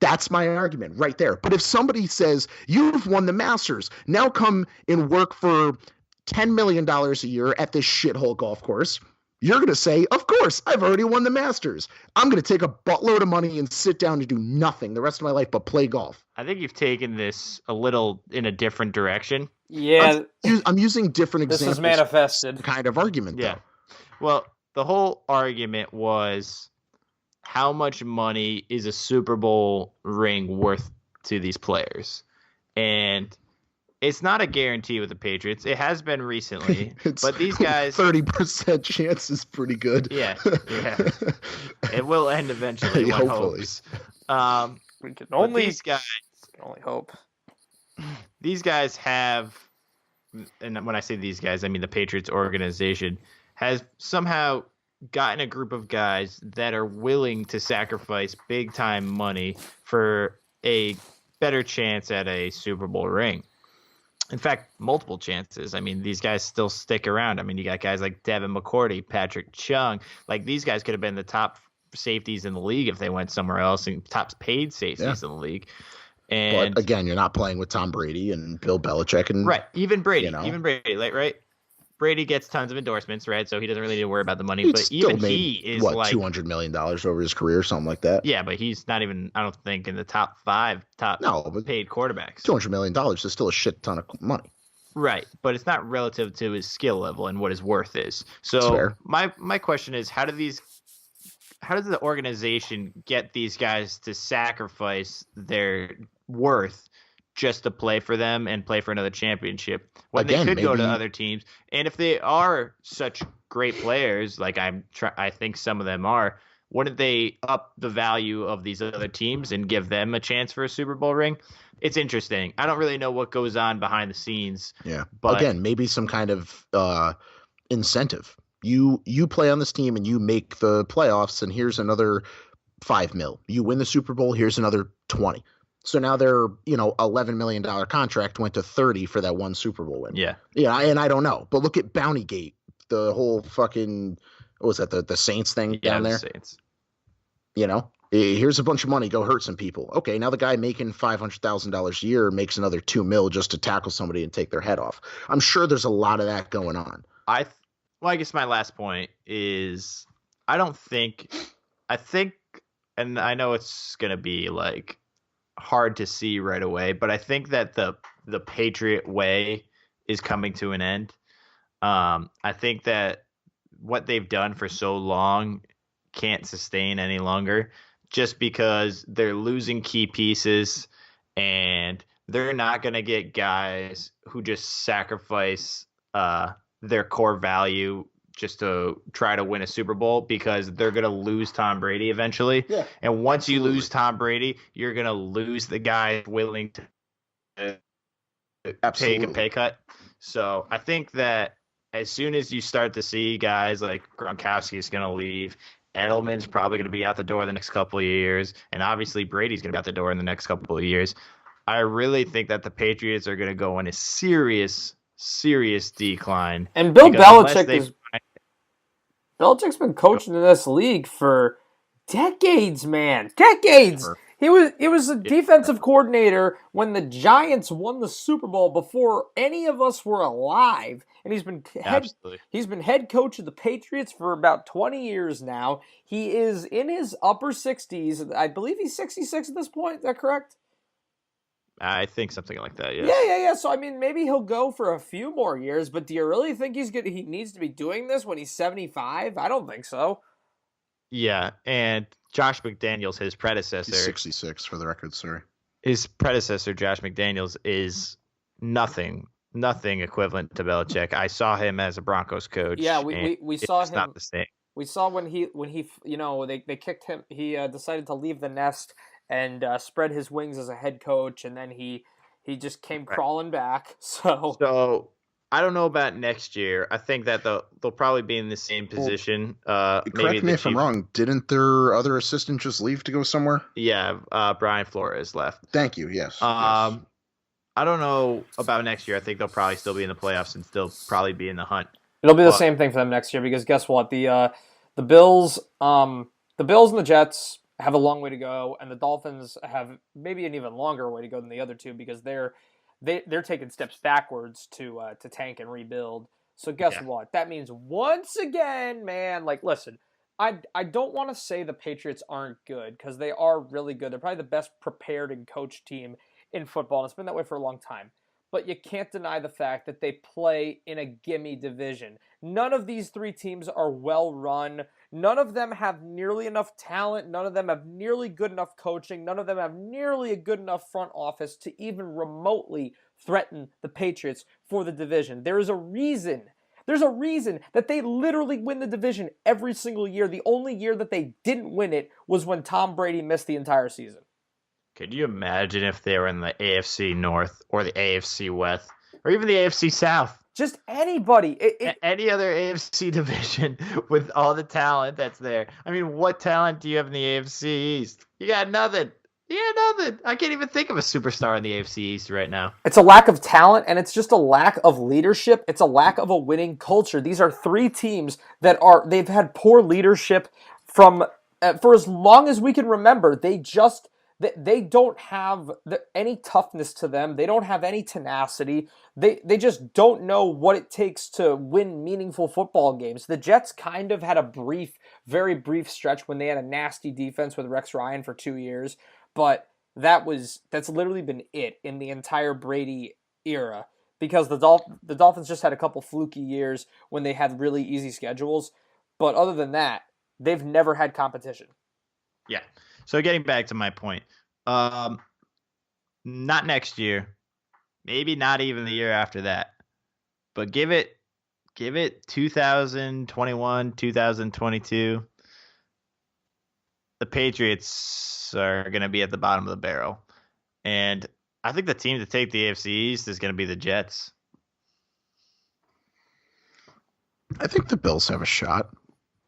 That's my argument right there. But if somebody says you've won the Masters, now come and work for $10 million a year at this shithole golf course, you're going to say, of course, I've already won the Masters. I'm going to take a buttload of money and sit down and do nothing the rest of my life but play golf. I think you've taken this a little in a different direction. Yeah. I'm using different examples. This is manifested. Kind of argument, though. Well, the whole argument was how much money is a Super Bowl ring worth to these players? And it's not a guarantee with the Patriots. It has been recently, but these guys 30% chance is pretty good. Yeah. It will end eventually. One hopefully. Hopes. We can only hope. These guys have, and when I say these guys, I mean the Patriots organization has somehow gotten a group of guys that are willing to sacrifice big time money for a better chance at a Super Bowl ring. In fact, multiple chances. I mean, these guys still stick around. I mean, you got guys like Devin McCourty, Patrick Chung. Like, these guys could have been the top safeties in the league if they went somewhere else, and top paid safeties in the league. And but again, you're not playing with Tom Brady and Bill Belichick and even Brady, like right. Brady gets tons of endorsements, right? So he doesn't really need to worry about the money. But even he is like $200 million over his career, something like that. Yeah, but he's not even, I don't think, in the top 5 paid quarterbacks. $200 million is still a shit ton of money. Right, but it's not relative to his skill level and what his worth is. So my question is, how does the organization get these guys to sacrifice their worth just to play for them and play for another championship when they could go to other teams? And if they are such great players, like I think some of them are, wouldn't they up the value of these other teams and give them a chance for a Super Bowl ring? It's interesting. I don't really know what goes on behind the scenes. Yeah. But again, maybe some kind of incentive. You play on this team and you make the playoffs, and here's another $5 million. You win the Super Bowl, here's another 20. So now their, $11 million contract went to 30 for that one Super Bowl win. Yeah. Yeah, and I don't know. But look at Bountygate, the whole fucking, what was that, the Saints thing down there? Saints. Here's a bunch of money, go hurt some people. Okay, now the guy making $500,000 a year makes another $2 million just to tackle somebody and take their head off. I'm sure there's a lot of that going on. I guess my last point is I think, and I know it's going to be like hard to see right away, but I think that the Patriot way is coming to an end. I think that what they've done for so long can't sustain any longer just because they're losing key pieces and they're not going to get guys who just sacrifice their core value just to try to win a Super Bowl because they're going to lose Tom Brady eventually. Yeah, and once absolutely. you lose Tom Brady, you're going to lose the guy willing to take a pay cut. So I think that as soon as you start to see guys like Gronkowski is going to leave, Edelman's probably going to be out the door the next couple of years, and obviously Brady's going to be out the door in the next couple of years, I really think that the Patriots are going to go on a serious decline. And Belichick's been coaching in this league for decades, man. Decades. He was a defensive coordinator when the Giants won the Super Bowl before any of us were alive. And he's been head coach of the Patriots for about 20 years now. He is in his upper 60s. I believe he's 66 at this point. Is that correct? I think something like that, yeah. Yeah. So, I mean, maybe he'll go for a few more years, but do you really think he needs to be doing this when he's 75? I don't think so. Yeah, and Josh McDaniels, his predecessor... He's 66, for the record, sorry. His predecessor, Josh McDaniels, is nothing equivalent to Belichick. I saw him as a Broncos coach. Yeah, we saw him. It's not the same. We saw when he they kicked him. He decided to leave the nest and spread his wings as a head coach, and then he just came crawling back. So I don't know about next year. I think that they'll probably be in the same position. Correct me if I'm wrong. Didn't their other assistant just leave to go somewhere? Yeah, Brian Flores left. Thank you. Yes. Yes. I don't know about next year. I think they'll probably still be in the playoffs and still probably be in the hunt. It'll be the same thing for them next year because guess what? The Bills and the Jets have a long way to go, and the Dolphins have maybe an even longer way to go than the other two because they're taking steps backwards to tank and rebuild. So guess what? That means once again, man, like listen, I don't want to say the Patriots aren't good because they are really good. They're probably the best prepared and coached team in football, and it's been that way for a long time. But you can't deny the fact that they play in a gimme division. None of these three teams are well run. None of them have nearly enough talent. None of them have nearly good enough coaching. None of them have nearly a good enough front office to even remotely threaten the Patriots for the division. There is a reason. There's a reason that they literally win the division every single year. The only year that they didn't win it was when Tom Brady missed the entire season. Could you imagine if they were in the AFC North or the AFC West or even the AFC South? Just anybody. Any other AFC division with all the talent that's there. I mean, what talent do you have in the AFC East? You got nothing. I can't even think of a superstar in the AFC East right now. It's a lack of talent, and it's just a lack of leadership. It's a lack of a winning culture. These are three teams they've had poor leadership for as long as we can remember. They don't have any toughness to them. They don't have any tenacity. They just don't know what it takes to win meaningful football games. The Jets kind of had a very brief stretch when they had a nasty defense with Rex Ryan for 2 years, but that's literally been it in the entire Brady era because the Dolphins just had a couple fluky years when they had really easy schedules, but other than that, they've never had competition. Yeah. So getting back to my point, not next year, maybe not even the year after that, but give it 2021, 2022. The Patriots are going to be at the bottom of the barrel, and I think the team to take the AFC East is going to be the Jets. I think the Bills have a shot.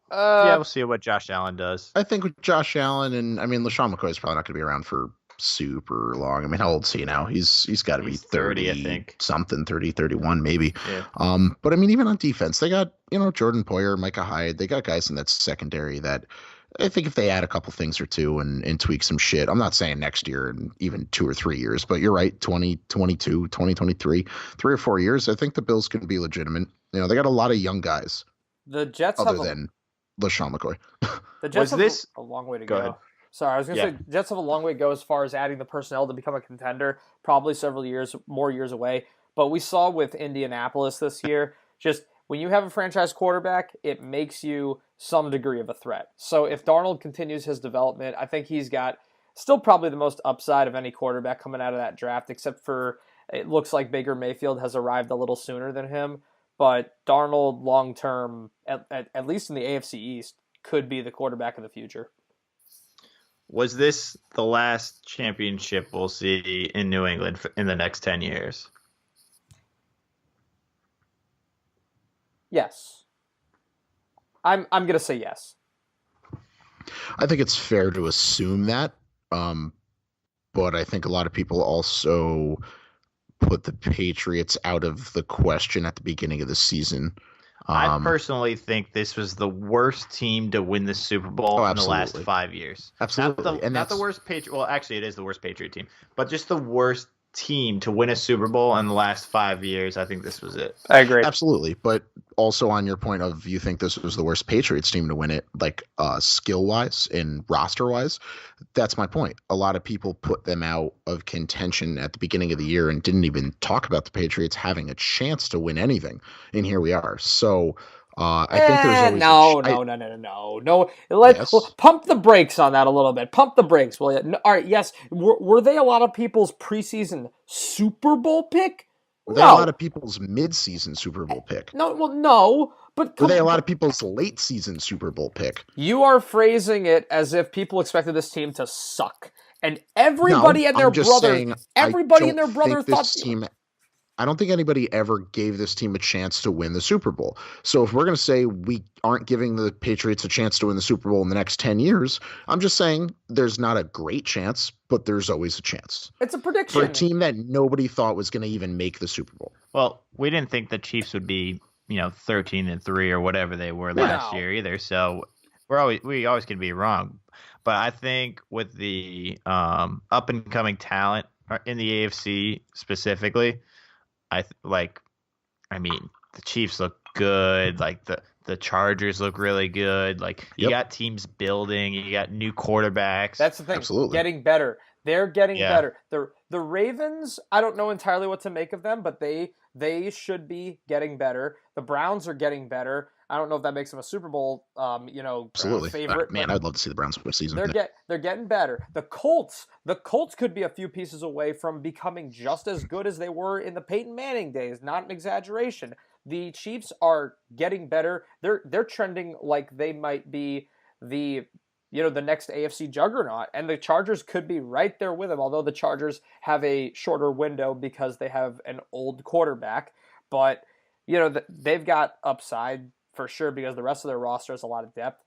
We'll see what Josh Allen does. I think with Josh Allen and LaShawn McCoy is probably not going to be around for super long. I mean, how old is he now? He's got to be 30, I think. something, 30, 31 maybe. Yeah. But I mean, even on defense, they got, Jordan Poyer, Micah Hyde. They got guys in that secondary that I think if they add a couple things or two and tweak some shit, I'm not saying next year and even 2 or 3 years, but you're right, 2022, 2023, 3 or 4 years, I think the Bills can be legitimate. They got a lot of young guys. The Jets other than LaShawn McCoy. The Jets have a long way to go. Ahead. Sorry, I was going to say Jets have a long way to go as far as adding the personnel to become a contender. Probably several more years away. But we saw with Indianapolis this year, just when you have a franchise quarterback, it makes you some degree of a threat. So if Darnold continues his development, I think he's got still probably the most upside of any quarterback coming out of that draft, except for it looks like Baker Mayfield has arrived a little sooner than him. But Darnold, long-term, at least in the AFC East, could be the quarterback of the future. Was this the last championship we'll see in New England in the next 10 years? Yes. I'm going to say yes. I think it's fair to assume that. But I think a lot of people also put the Patriots out of the question at the beginning of the season. I personally think this was the worst team to win the Super Bowl in the last 5 years. Absolutely. Not the worst Patriot. Well, actually, it is the worst Patriot team, but just the worst team to win a Super Bowl in the last 5 years. I think this was it. I agree. Absolutely. But also on your point of you think this was the worst Patriots team to win it, like skill-wise and roster-wise, that's my point. A lot of people put them out of contention at the beginning of the year and didn't even talk about the Patriots having a chance to win anything. And here we are. So I think there's always no. Let's pump the brakes on that a little bit. Pump the brakes, will you? All right, yes. Were they a lot of people's preseason Super Bowl pick? Were they a lot of people's mid-season Super Bowl pick? No. But were they a lot of people's late-season Super Bowl pick? You are phrasing it as if people expected this team to suck, and everybody and their brother, thought this team. I don't think anybody ever gave this team a chance to win the Super Bowl. So if we're going to say we aren't giving the Patriots a chance to win the Super Bowl in the next 10 years, I'm just saying there's not a great chance, but there's always a chance. It's a prediction. For a team that nobody thought was going to even make the Super Bowl. Well, we didn't think the Chiefs would be, 13-3 or whatever they were last year either. So we always can be wrong. But I think with the up and coming talent in the AFC specifically, the Chiefs look good. Like the Chargers look really good. Like you got teams building. You got new quarterbacks. That's the thing. Absolutely. Getting better. They're getting better. The Ravens, I don't know entirely what to make of them, but they should be getting better. The Browns are getting better. I don't know if that makes them a Super Bowl, Absolutely. favorite. Man, I'd love to see the Browns this season. They're getting better. The Colts could be a few pieces away from becoming just as good as they were in the Peyton Manning days. Not an exaggeration. The Chiefs are getting better. They're trending like they might be the next AFC juggernaut, and the Chargers could be right there with them. Although the Chargers have a shorter window because they have an old quarterback, but they've got upside for sure because the rest of their roster has a lot of depth.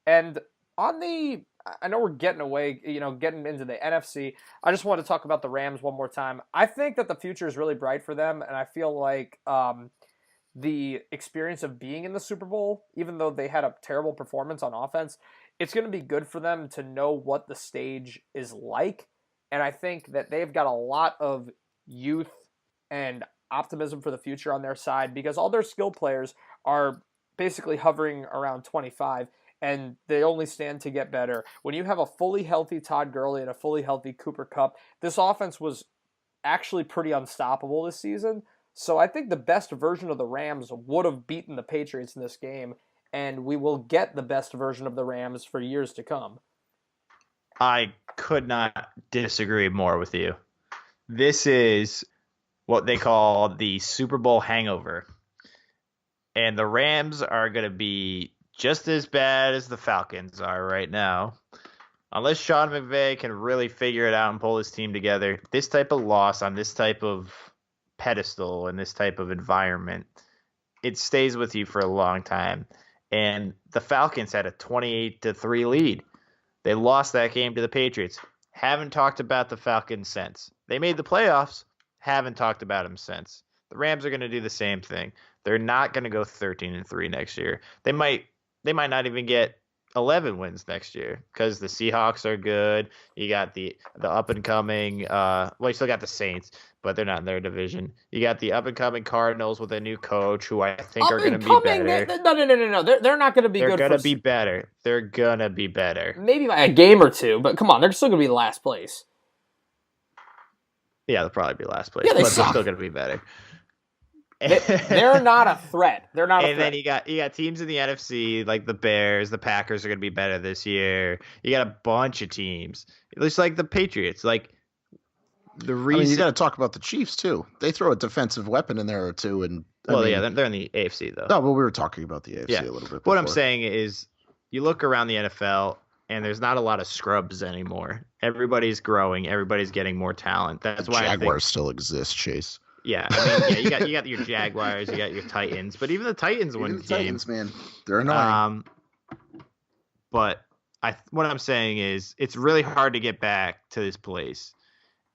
And I know we're getting into the NFC. I just want to talk about the Rams one more time. I think that the future is really bright for them, and I feel like the experience of being in the Super Bowl, even though they had a terrible performance on offense, it's going to be good for them to know what the stage is like. And I think that they've got a lot of youth and optimism for the future on their side because all their skill players are basically hovering around 25, and they only stand to get better. When you have a fully healthy Todd Gurley and a fully healthy Cooper Kupp, this offense was actually pretty unstoppable this season. So I think the best version of the Rams would have beaten the Patriots in this game, and we will get the best version of the Rams for years to come. I could not disagree more with you. This is what they call the Super Bowl hangover. And the Rams are going to be just as bad as the Falcons are right now. Unless Sean McVay can really figure it out and pull his team together, this type of loss on this type of pedestal and this type of environment, it stays with you for a long time. And the Falcons had a 28-3 lead. They lost that game to the Patriots. Haven't talked about the Falcons since. They made the playoffs. Haven't talked about them since. The Rams are going to do the same thing. They're not going to go 13-3 next year. They might not even get 11 wins next year because the Seahawks are good. You got the up and coming. You still got the Saints, but they're not in their division. You got the up and coming Cardinals with a new coach who I think are going to be better. No. They're not going to be good. They're going to be better. They're going to be better. Maybe by a game or two, but come on, they're still going to be last place. Yeah, they'll probably be last place, Yeah, but they're still going to be better. They're not a threat. They're not a threat. And then you got teams in the NFC like the Bears, the Packers are going to be better this year. You got a bunch of teams. It's like the Patriots. Like the reason you got to talk about the Chiefs too. They throw a defensive weapon in there or two, and they're in the AFC though. No, but we were talking about the AFC a little bit. What I'm saying is, you look around the NFL, and there's not a lot of scrubs anymore. Everybody's growing. Everybody's getting more talent. That's why Jaguars still exist, Chase. Yeah, you got your Jaguars, you got your Titans, but even the Titans win games. Titans, man, they're annoying. But what I'm saying is, it's really hard to get back to this place,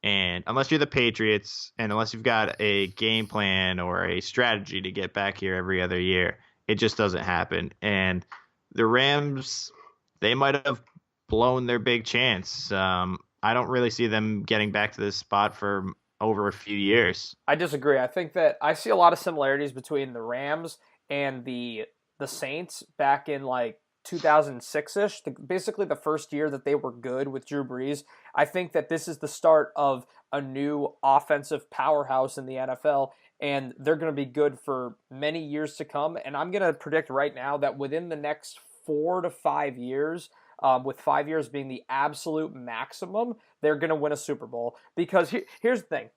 and unless you're the Patriots, and unless you've got a game plan or a strategy to get back here every other year, it just doesn't happen. And the Rams, they might have blown their big chance. I don't really see them getting back to this spot for over a few years. I disagree. I think that I see a lot of similarities between the Rams and the Saints back in like 2006-ish, basically the first year that they were good with Drew Brees. I think that this is the start of a new offensive powerhouse in the NFL, and they're going to be good for many years to come. And I'm going to predict right now that within the next 4 to 5 years, with 5 years being the absolute maximum, they're going to win a Super Bowl. Because here's the thing.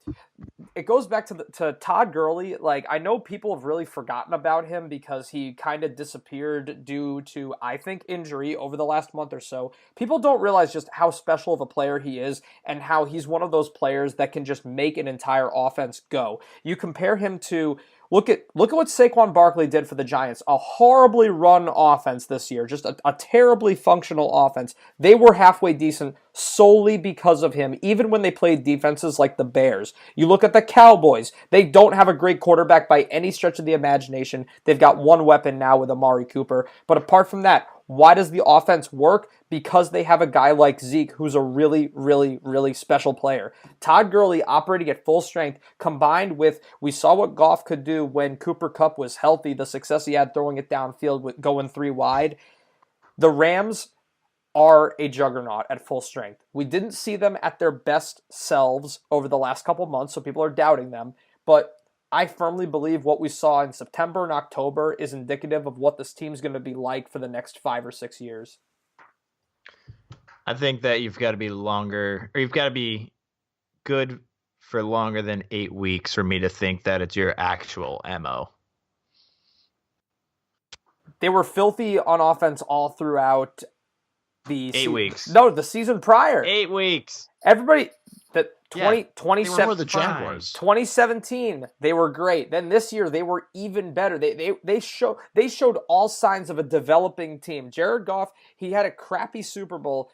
It goes back to Todd Gurley. Like, I know people have really forgotten about him because he kind of disappeared due to, I think, injury over the last month or so. People don't realize just how special of a player he is and how he's one of those players that can just make an entire offense go. You compare him to... Look at what Saquon Barkley did for the Giants. A horribly run offense this year. Just a terribly functional offense. They were halfway decent solely because of him, even when they played defenses like the Bears. You look at the Cowboys. They don't have a great quarterback by any stretch of the imagination. They've got one weapon now with Amari Cooper. But apart from that, why does the offense work? Because they have a guy like Zeke who's a really, really, really special player. Todd Gurley operating at full strength combined with, we saw what Goff could do when Cooper Kupp was healthy, the success he had throwing it downfield with going 3 wide. The Rams are a juggernaut at full strength. We didn't see them at their best selves over the last couple months, so people are doubting them. But I firmly believe what we saw in September and October is indicative of what this team's going to be like for the next 5 or 6 years. I think that you've got to be good for longer than 8 weeks for me to think that it's your actual MO. They were filthy on offense all throughout the 8 weeks. No, the season prior. 8 weeks. Everybody, the They were the Jaguars. 2017, they were great. Then this year, they were even better. They showed all signs of a developing team. Jared Goff, he had a crappy Super Bowl.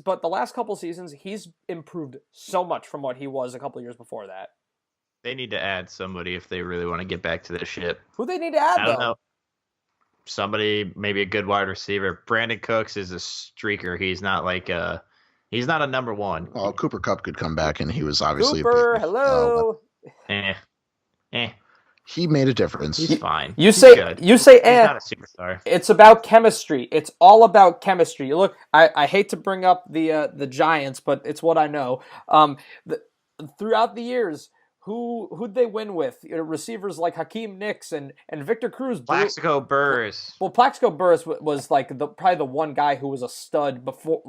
But the last couple seasons, he's improved so much from what he was a couple years before that. They need to add somebody if they really want to get back to the ship. Who they need to add, I though? don't know. Somebody, maybe a good wide receiver. Brandon Cooks is a streaker. He's not a number one. Well, Cooper Kupp could come back, and he was obviously Cooper, hello. He made a difference. He's fine. You say, he's not a superstar. It's about chemistry. It's all about chemistry. Look, I hate to bring up the Giants, but it's what I know. Throughout the years, who'd they win with? Receivers like Hakeem Nicks and Victor Cruz. Plaxico Burress. Well, Plaxico Burress was like probably the one guy who was a stud before,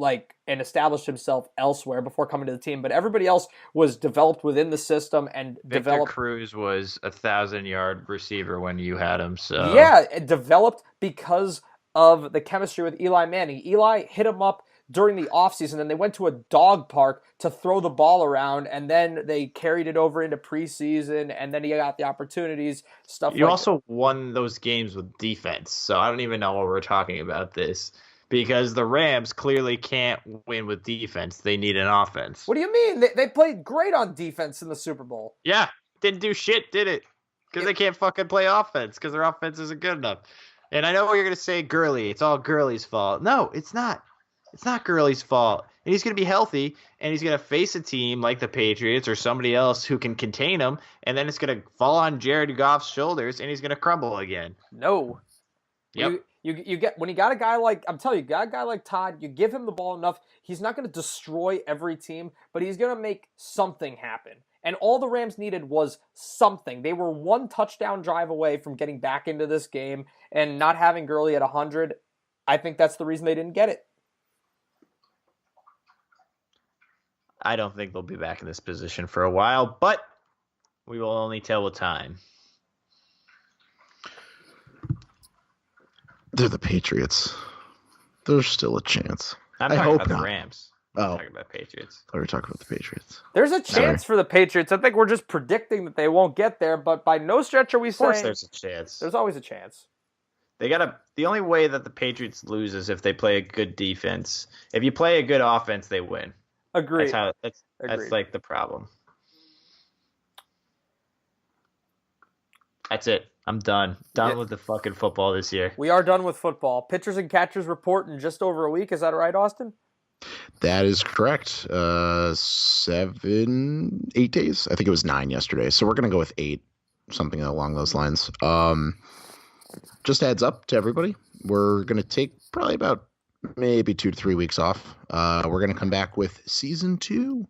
and established himself elsewhere before coming to the team. But everybody else was developed within the system and developed. Victor Cruz was a 1,000-yard receiver when you had him. So yeah, it developed because of the chemistry with Eli Manning. Eli hit him up during the offseason, and they went to a dog park to throw the ball around, and then they carried it over into preseason, and then he got the opportunities, You also won those games with defense, so I don't even know why we're talking about this. because the Rams clearly can't win with defense. They need an offense. What do you mean? They played great on defense in the Super Bowl. Yeah, didn't do shit, did it? Because they can't fucking play offense because their offense isn't good enough. And I know what you're going to say, Gurley. It's all Gurley's fault. No, it's not. It's not Gurley's fault. And he's going to be healthy, and he's going to face a team like the Patriots or somebody else who can contain him, and then it's going to fall on Jared Goff's shoulders, and he's going to crumble again. No. Yep. You get when you got a guy like Todd, you give him the ball enough, he's not going to destroy every team, but he's going to make something happen. And all the Rams needed was something. They were one touchdown drive away from getting back into this game and not having Gurley at 100. I think that's the reason they didn't get it. I don't think they'll be back in this position for a while, but we will only tell with time. They're the Patriots. There's still a chance. I'm I talking hope about not. the Rams. I'm talking about Patriots. I thought we were talking about the Patriots. There's a chance for the Patriots. I think we're just predicting that they won't get there, but by no stretch are we saying... Of course there's a chance. There's always a chance. The only way that the Patriots lose is if they play a good defense. If you play a good offense, they win. Agreed. That's like the problem. That's it. I'm done. Done with the fucking football this year. We are done with football. Pitchers and catchers report in just over a week. Is that right, Austin? That is correct. 8 days. I think it was 9 yesterday. So we're going to go with 8, something along those lines. Just heads up to everybody. We're going to take probably about maybe 2 to 3 weeks off. We're going to come back with season 2.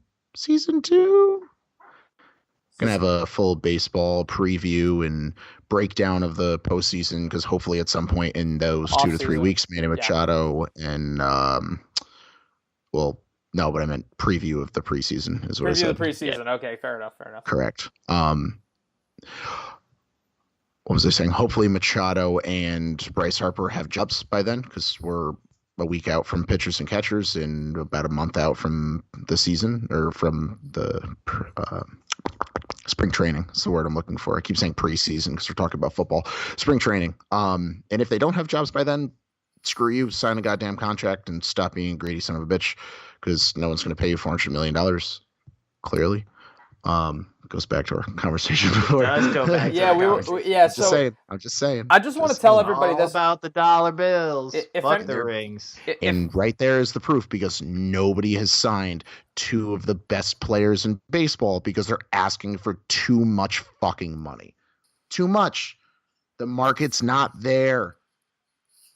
Going to have a full baseball preview and breakdown of the postseason because hopefully at some point in those 2 to 3 weeks, Manny Machado and no, but I meant preview of the preseason is what I said. Preview of the preseason. Yeah. Okay, fair enough. Correct. What was I saying? Hopefully Machado and Bryce Harper have jobs by then because we're a week out from pitchers and catchers and about a month out from the season or from the spring training. That's the word I'm looking for. I keep saying preseason because we're talking about football. Spring training. And if they don't have jobs by then, screw you. Sign a goddamn contract and stop being a greedy son of a bitch because no one's going to pay you $400 million, clearly. It goes back to our conversation before. Let's go back. I'm just saying. I just want to tell everybody this about the dollar bills. Fuck the rings. And right there is the proof because nobody has signed 2 of the best players in baseball because they're asking for too much fucking money. Too much. The market's not there.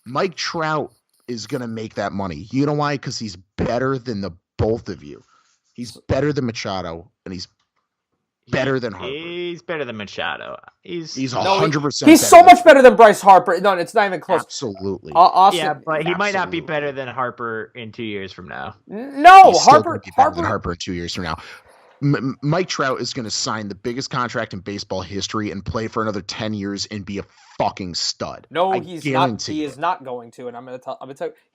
Mike Trout is going to make that money. You know why? Because he's better than the both of you. He's better than Machado, and he's better than Harper. He's better than Machado. He's 100%. He's so much better than Bryce Harper. No, it's not even close. Absolutely. Austin, yeah, but he might not be better than Harper in 2 years from now. No, he's Harper. Be better than Harper in 2 years from now. Mike Trout is going to sign the biggest contract in baseball history and play for another 10 years and be a fucking stud. No, he's not. He is not going to, and I'm going to tell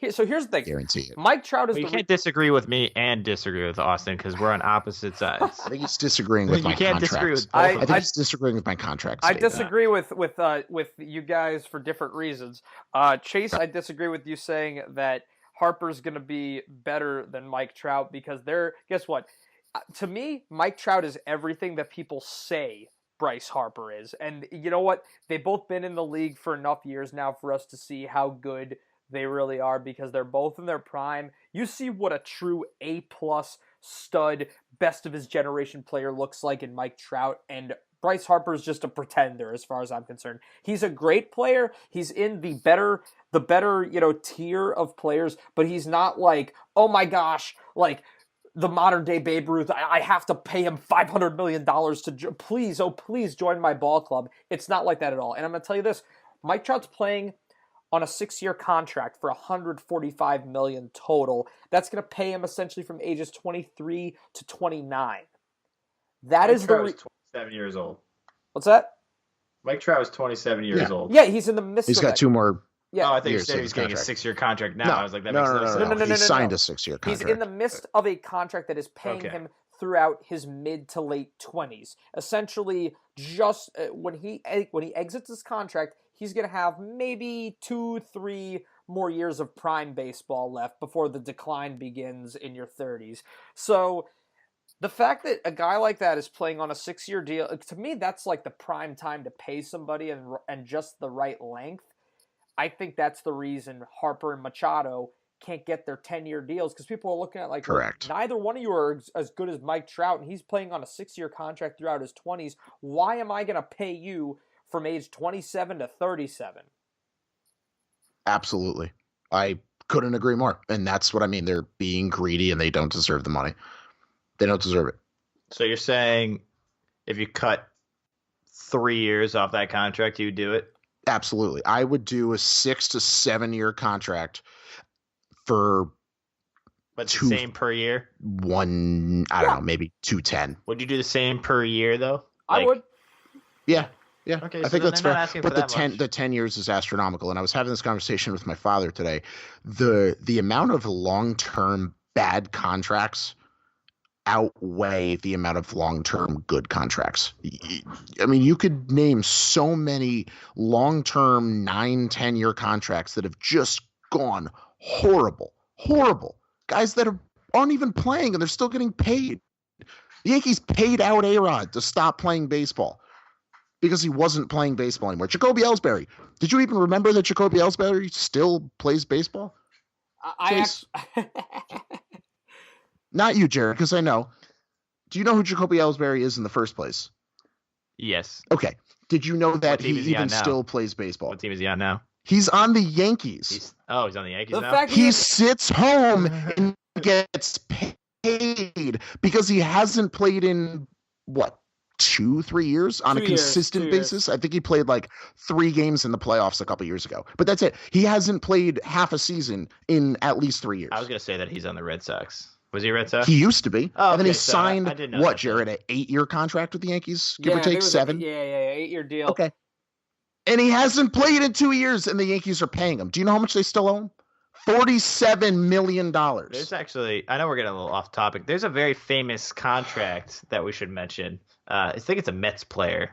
you. So here's the thing. Guarantee it. Mike Trout is. You can't disagree with me and disagree with Austin because we're on opposite sides. I think he's disagreeing with my contract. Disagree with I think he's disagreeing with my contract. I disagree with you guys for different reasons. Chase, I disagree with you saying that Harper's going to be better than Mike Trout because guess what? To me, Mike Trout is everything that people say Bryce Harper is. And you know what? They've both been in the league for enough years now for us to see how good they really are because they're both in their prime. You see what a true A-plus stud, best of his generation player looks like in Mike Trout, and Bryce Harper is just a pretender as far as I'm concerned. He's a great player. He's in the better, tier of players, but he's not like, oh my gosh, like the modern day Babe Ruth. I have to pay him $500 million to please join my ball club. It's not like that at all. And I'm going to tell you this, Mike Trout's playing on a 6-year contract for $145 million total. That's going to pay him essentially from ages 23 to 29. That is Trout is 27 years old. What's that? Mike Trout is 27 years old. Yeah, he's in the midst He's of got that. 2 more. Yeah. Oh, I think you said he was getting a 6-year contract now. I was like, that makes no sense. He signed a 6-year contract. He's in the midst of a contract that is paying him throughout his mid to late 20s. Essentially, just when he exits his contract, he's going to have maybe 2-3 more years of prime baseball left before the decline begins in your 30s. So the fact that a guy like that is playing on a 6-year deal, to me, that's like the prime time to pay somebody and just the right length. I think that's the reason Harper and Machado can't get their 10-year deals, because people are looking at like, Correct. Well, neither one of you are as good as Mike Trout, and he's playing on a 6-year contract throughout his 20s. Why am I going to pay you from age 27 to 37? Absolutely. I couldn't agree more. And that's what I mean. They're being greedy and they don't deserve the money. They don't deserve it. So you're saying if you cut 3 years off that contract, you would do it? Absolutely. I would do a 6 to 7 year contract for the same per year? I don't know, maybe 210. Would you do the same per year though? I would. Yeah. Yeah. Okay, I think that's fair. But the 10 years is astronomical. And I was having this conversation with my father today. The amount of long-term bad contracts outweigh the amount of long-term good contracts. I mean, you could name so many long-term 9-10 year contracts that have just gone horrible guys that aren't even playing and they're still getting paid. The Yankees paid out A-Rod to stop playing baseball because he wasn't playing baseball anymore. Jacoby Ellsbury, did you even remember that Jacoby Ellsbury still plays baseball? Not you, Jared, because I know. Do you know who Jacoby Ellsbury is in the first place? Yes. Okay. Did you know that he even still plays baseball? What team is he on now? He's on the Yankees. He's on the Yankees now? He sits home and gets paid because he hasn't played in, 2-3 years on a consistent basis? I think he played like 3 games in the playoffs a couple years ago. But that's it. He hasn't played half a season in at least 3 years. I was going to say that he's on the Red Sox. Was he a Red Sox? He used to be. Oh, and then he signed, Jared, an 8-year contract with the Yankees? Give or take 7? 8-year deal. Okay. And he hasn't played in 2 years, and the Yankees are paying him. Do you know how much they still owe him? $47 million. There's actually, I know we're getting a little off topic. There's a very famous contract that we should mention. I think it's a Mets player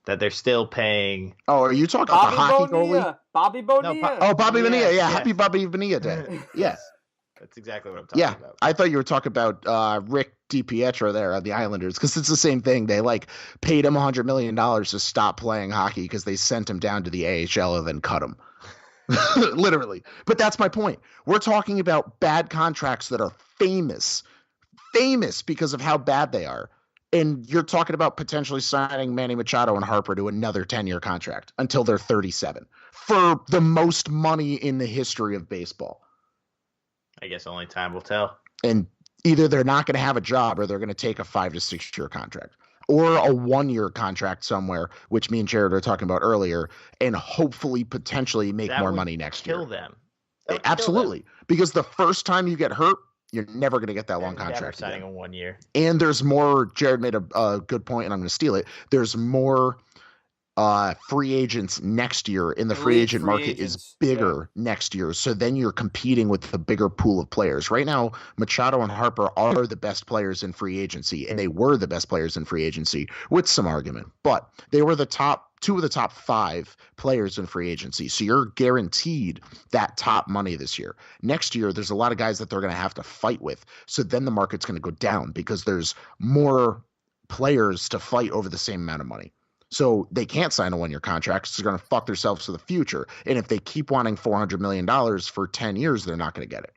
that they're still paying. Oh, are you talking about the hockey goalie? Bobby Bonilla. Bobby Bonilla. Yeah, happy Bobby Bonilla Day. Yeah. That's exactly what I'm talking about. I thought you were talking about Rick DiPietro there on the Islanders, because it's the same thing. They paid him $100 million to stop playing hockey because they sent him down to the AHL and then cut him. Literally. But that's my point. We're talking about bad contracts that are famous because of how bad they are. And you're talking about potentially signing Manny Machado and Harper to another 10-year contract until they're 37 for the most money in the history of baseball. I guess only time will tell. And either they're not going to have a job or they're going to take a 5 to 6 year contract or a 1-year contract somewhere, which me and Jared were talking about earlier, and hopefully potentially make more money next year. Kill them. Absolutely. Because the first time you get hurt, you're never going to get that long contract. Signing a 1 year. And there's more. Jared made a good point, and I'm going to steal it. There's more free agents next year, and the free agent market is bigger next year. So then you're competing with a bigger pool of players. Right now, Machado and Harper are the best players in free agency, and they were the best players in free agency with some argument. But they were the top 2 of the top 5 players in free agency. So you're guaranteed that top money this year. Next year, there's a lot of guys that they're going to have to fight with. So then the market's going to go down because there's more players to fight over the same amount of money. So they can't sign a 1-year contract. So they're going to fuck themselves for the future. And if they keep wanting $400 million for 10 years, they're not going to get it.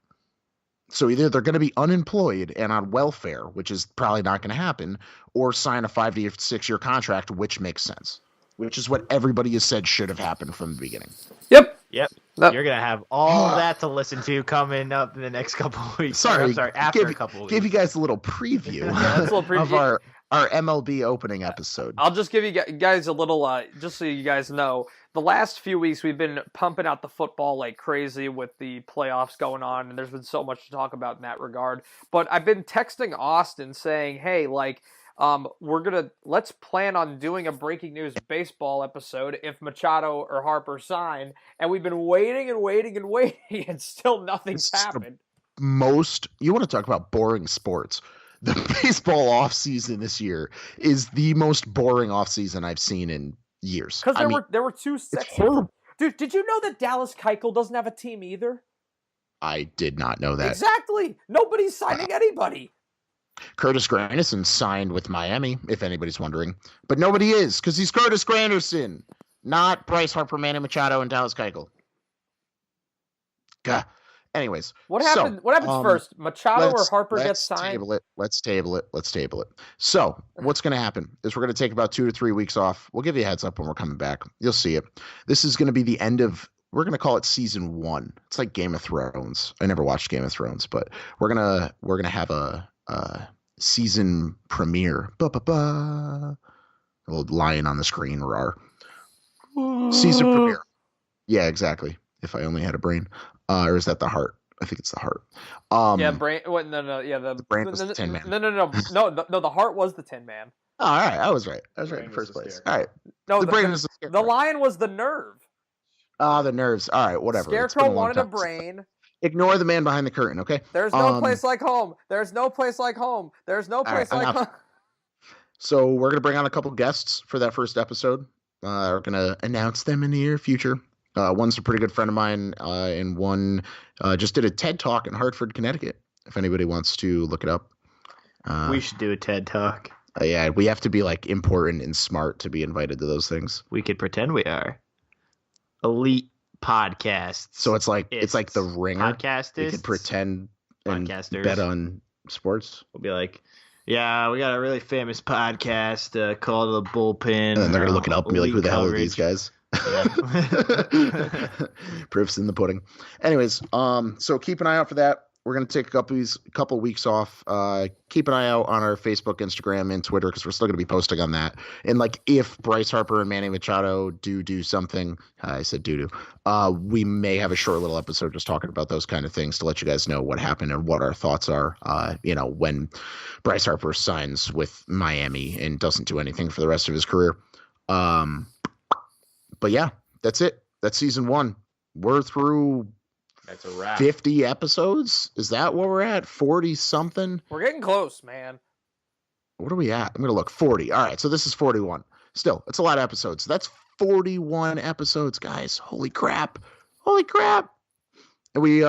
So either they're going to be unemployed and on welfare, which is probably not going to happen, or sign a 5 to 6 year contract, which makes sense, which is what everybody has said should have happened from the beginning. Yep. You're going to have all that to listen to coming up in the next couple of weeks. After a couple of weeks. Give you guys a little preview, of our MLB opening episode. I'll just give you guys a little, just so you guys know, the last few weeks we've been pumping out the football like crazy with the playoffs going on, and there's been so much to talk about in that regard. But I've been texting Austin saying, hey, let's plan on doing a breaking news baseball episode if Machado or Harper sign, and we've been waiting and still nothing's happened. You want to talk about boring sports. The baseball offseason this year is the most boring offseason I've seen in years. Because there were 2 sets. Dude, did you know that Dallas Keuchel doesn't have a team either? I did not know that. Exactly. Nobody's signing anybody. Curtis Granderson signed with Miami, if anybody's wondering. But nobody is, because he's Curtis Granderson, not Bryce Harper, Manny Machado, and Dallas Keuchel. Gah. Anyways. What happens first? Machado or Harper gets signed? Let's table it. So what's going to happen is we're going to take about 2 to 3 weeks off. We'll give you a heads up when we're coming back. You'll see it. This is going to be the end of, we're going to call it season 1. It's like Game of Thrones. I never watched Game of Thrones, but we're going to have a season premiere. A little lion on the screen, rawr. Season premiere. Yeah, exactly. If I only had a brain. Or is that the heart? I think it's the heart. Brain. What? No. Yeah, the brain was the Tin Man. No. The heart was the Tin Man. Oh, all right, I was right. I was right in the first place. All right. No, the brain was the Scarecrow. The lion was the nerve. The nerves. All right, whatever. Scarecrow wanted a brain. Ignore the man behind the curtain, okay? There's no place like home. There's no place like home. There's no place like home. So we're gonna bring on a couple guests for that first episode. We're gonna announce them in the near future. One's a pretty good friend of mine, and one just did a TED Talk in Hartford, Connecticut. If anybody wants to look it up, we should do a TED Talk. Yeah, we have to be like important and smart to be invited to those things. We could pretend we are elite podcasts. So it's like the Ringer. Podcasters. We could pretend and bet on sports. We'll be like, yeah, we got a really famous podcast called The Bullpen. And then they're gonna look it up and be like, who the hell are these guys? Proof's in the pudding. Anyways, so keep an eye out for that. We're going to take a couple weeks off. Keep an eye out on our Facebook, Instagram, and Twitter, because we're still going to be posting on that. And like, if Bryce Harper and Manny Machado do something, I said do, we may have a short little episode just talking about those kind of things to let you guys know what happened and what our thoughts are, when Bryce Harper signs with Miami and doesn't do anything for the rest of his career. But yeah, that's it. That's season 1. We're through. That's a wrap. 50 episodes? Is that what we're at? 40 something? We're getting close, man. What are we at? I'm going to look. 40. All right, so this is 41. Still, it's a lot of episodes. That's 41 episodes, guys. Holy crap. And we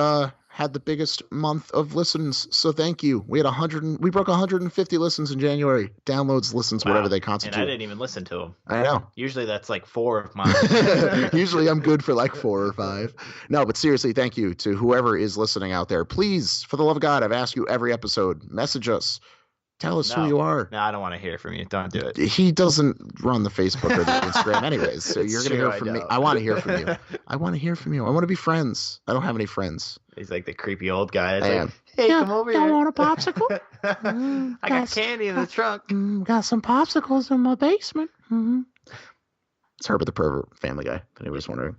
had the biggest month of listens, so thank you. We broke 150 listens in January. Downloads, listens, wow. Whatever they constitute. And I didn't even listen to them. I know. Usually that's like 4 of mine. Usually I'm good for like 4 or 5. No, but seriously, thank you to whoever is listening out there. Please, for the love of God, I've asked you every episode, message us. Tell us who you are. No, I don't want to hear from you. Don't do it. He doesn't run the Facebook or the Instagram anyways, so you're going to hear from me. I want to hear from you. I want to be friends. I don't have any friends. He's like the creepy old guy. I am. Hey, come over here. You want a popsicle? I got candy in the trunk. Got some popsicles in my basement. It's Herbert the Pervert, Family Guy, if anybody's wondering.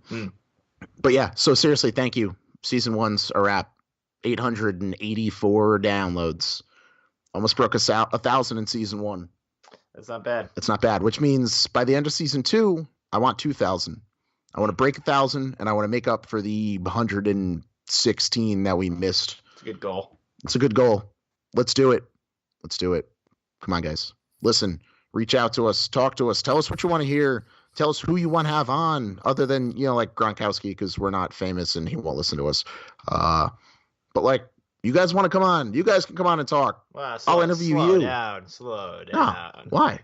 But yeah, so seriously, thank you. Season 1's a wrap. 884 downloads. Almost broke us out 1,000 in season 1. That's not bad. It's not bad, which means by the end of season 2, I want 2,000. I want to break 1,000, and I want to make up for the 116 that we missed. It's a good goal. It's a good goal. Let's do it. Come on, guys. Listen, reach out to us, talk to us, tell us what you want to hear. Tell us who you want to have on, other than, like Gronkowski, because we're not famous and he won't listen to us. But like, you guys want to come on? You guys can come on and talk. Wow, I'll interview you. Slow down. No, why?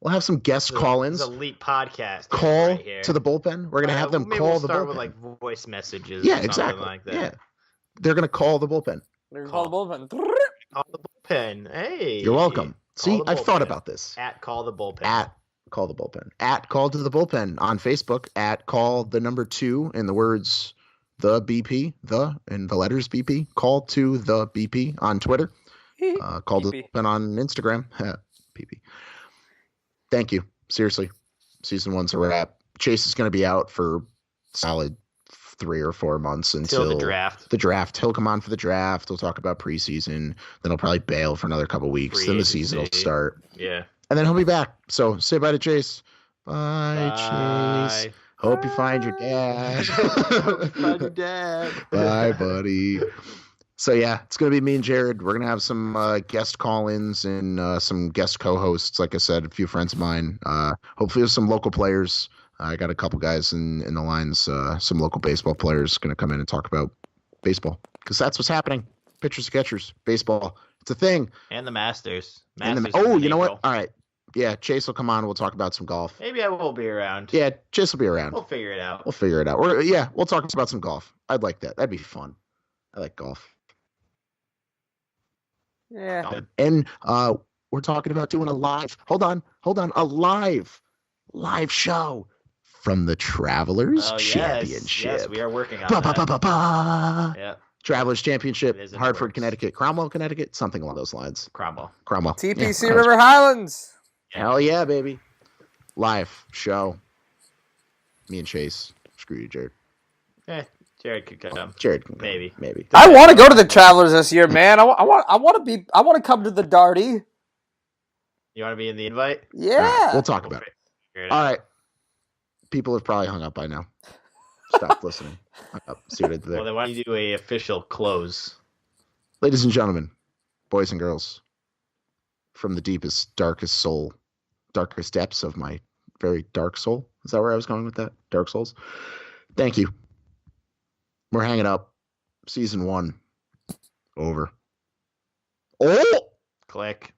We'll have some guest call-ins. It's elite podcast. Call right here. to the bullpen. We're gonna have them call the bullpen. Start with like voice messages. Yeah, or exactly. Like that. Yeah, they're gonna call the bullpen. Call the bullpen. Call the bullpen. Hey, you're welcome. See, I've thought about this. At call the bullpen. At call the bullpen. At call to the bullpen on Facebook. At call the number 2 in the words. The BP, and the letters BP. Call to the BP on Twitter. Call to the bullpen on Instagram. PP. Thank you. Seriously. Season 1's a wrap. Chase is going to be out for solid 3 or 4 months until the draft. The draft. He'll come on for the draft. We'll talk about preseason. Then he'll probably bail for another couple weeks. Then the season will start. Yeah. And then he'll be back. So say bye to Chase. Bye. Chase. Hope you find your dad. Bye, buddy. So, yeah, it's going to be me and Jared. We're going to have some guest call-ins and some guest co-hosts, like I said, a few friends of mine. Hopefully with some local players. I got a couple guys in the lines, some local baseball players going to come in and talk about baseball because that's what's happening. Pitchers and catchers, baseball. It's a thing. And the Masters. You know what? All right. Yeah, Chase will come on. We'll talk about some golf. Maybe I will be around. Yeah, Chase will be around. We'll figure it out. We'll talk about some golf. I'd like that. That'd be fun. I like golf. Yeah. And we're talking about doing a live. Hold on. A live show from the Travelers Championship. Yes, we are working on that. Yeah. Travelers Championship, Hartford, Connecticut, Cromwell, Connecticut, something along those lines. Cromwell. TPC River Highlands. Hell yeah, baby. Live show. Me and Chase. Screw you, Jared. Jared could come. Maybe. I want to go to the Travelers this year, man. I want to come to the Darty. You want to be in the invite? Yeah. Right, we'll talk about it. All right. People have probably hung up by now. Stop listening. See what I did there. Well, then why don't you do a official close? Ladies and gentlemen, boys and girls, from the deepest, darkest depths of my very dark soul. Is that where I was going with that? Dark Souls? Thank you. We're hanging up. Season 1. Over. Oh! Click.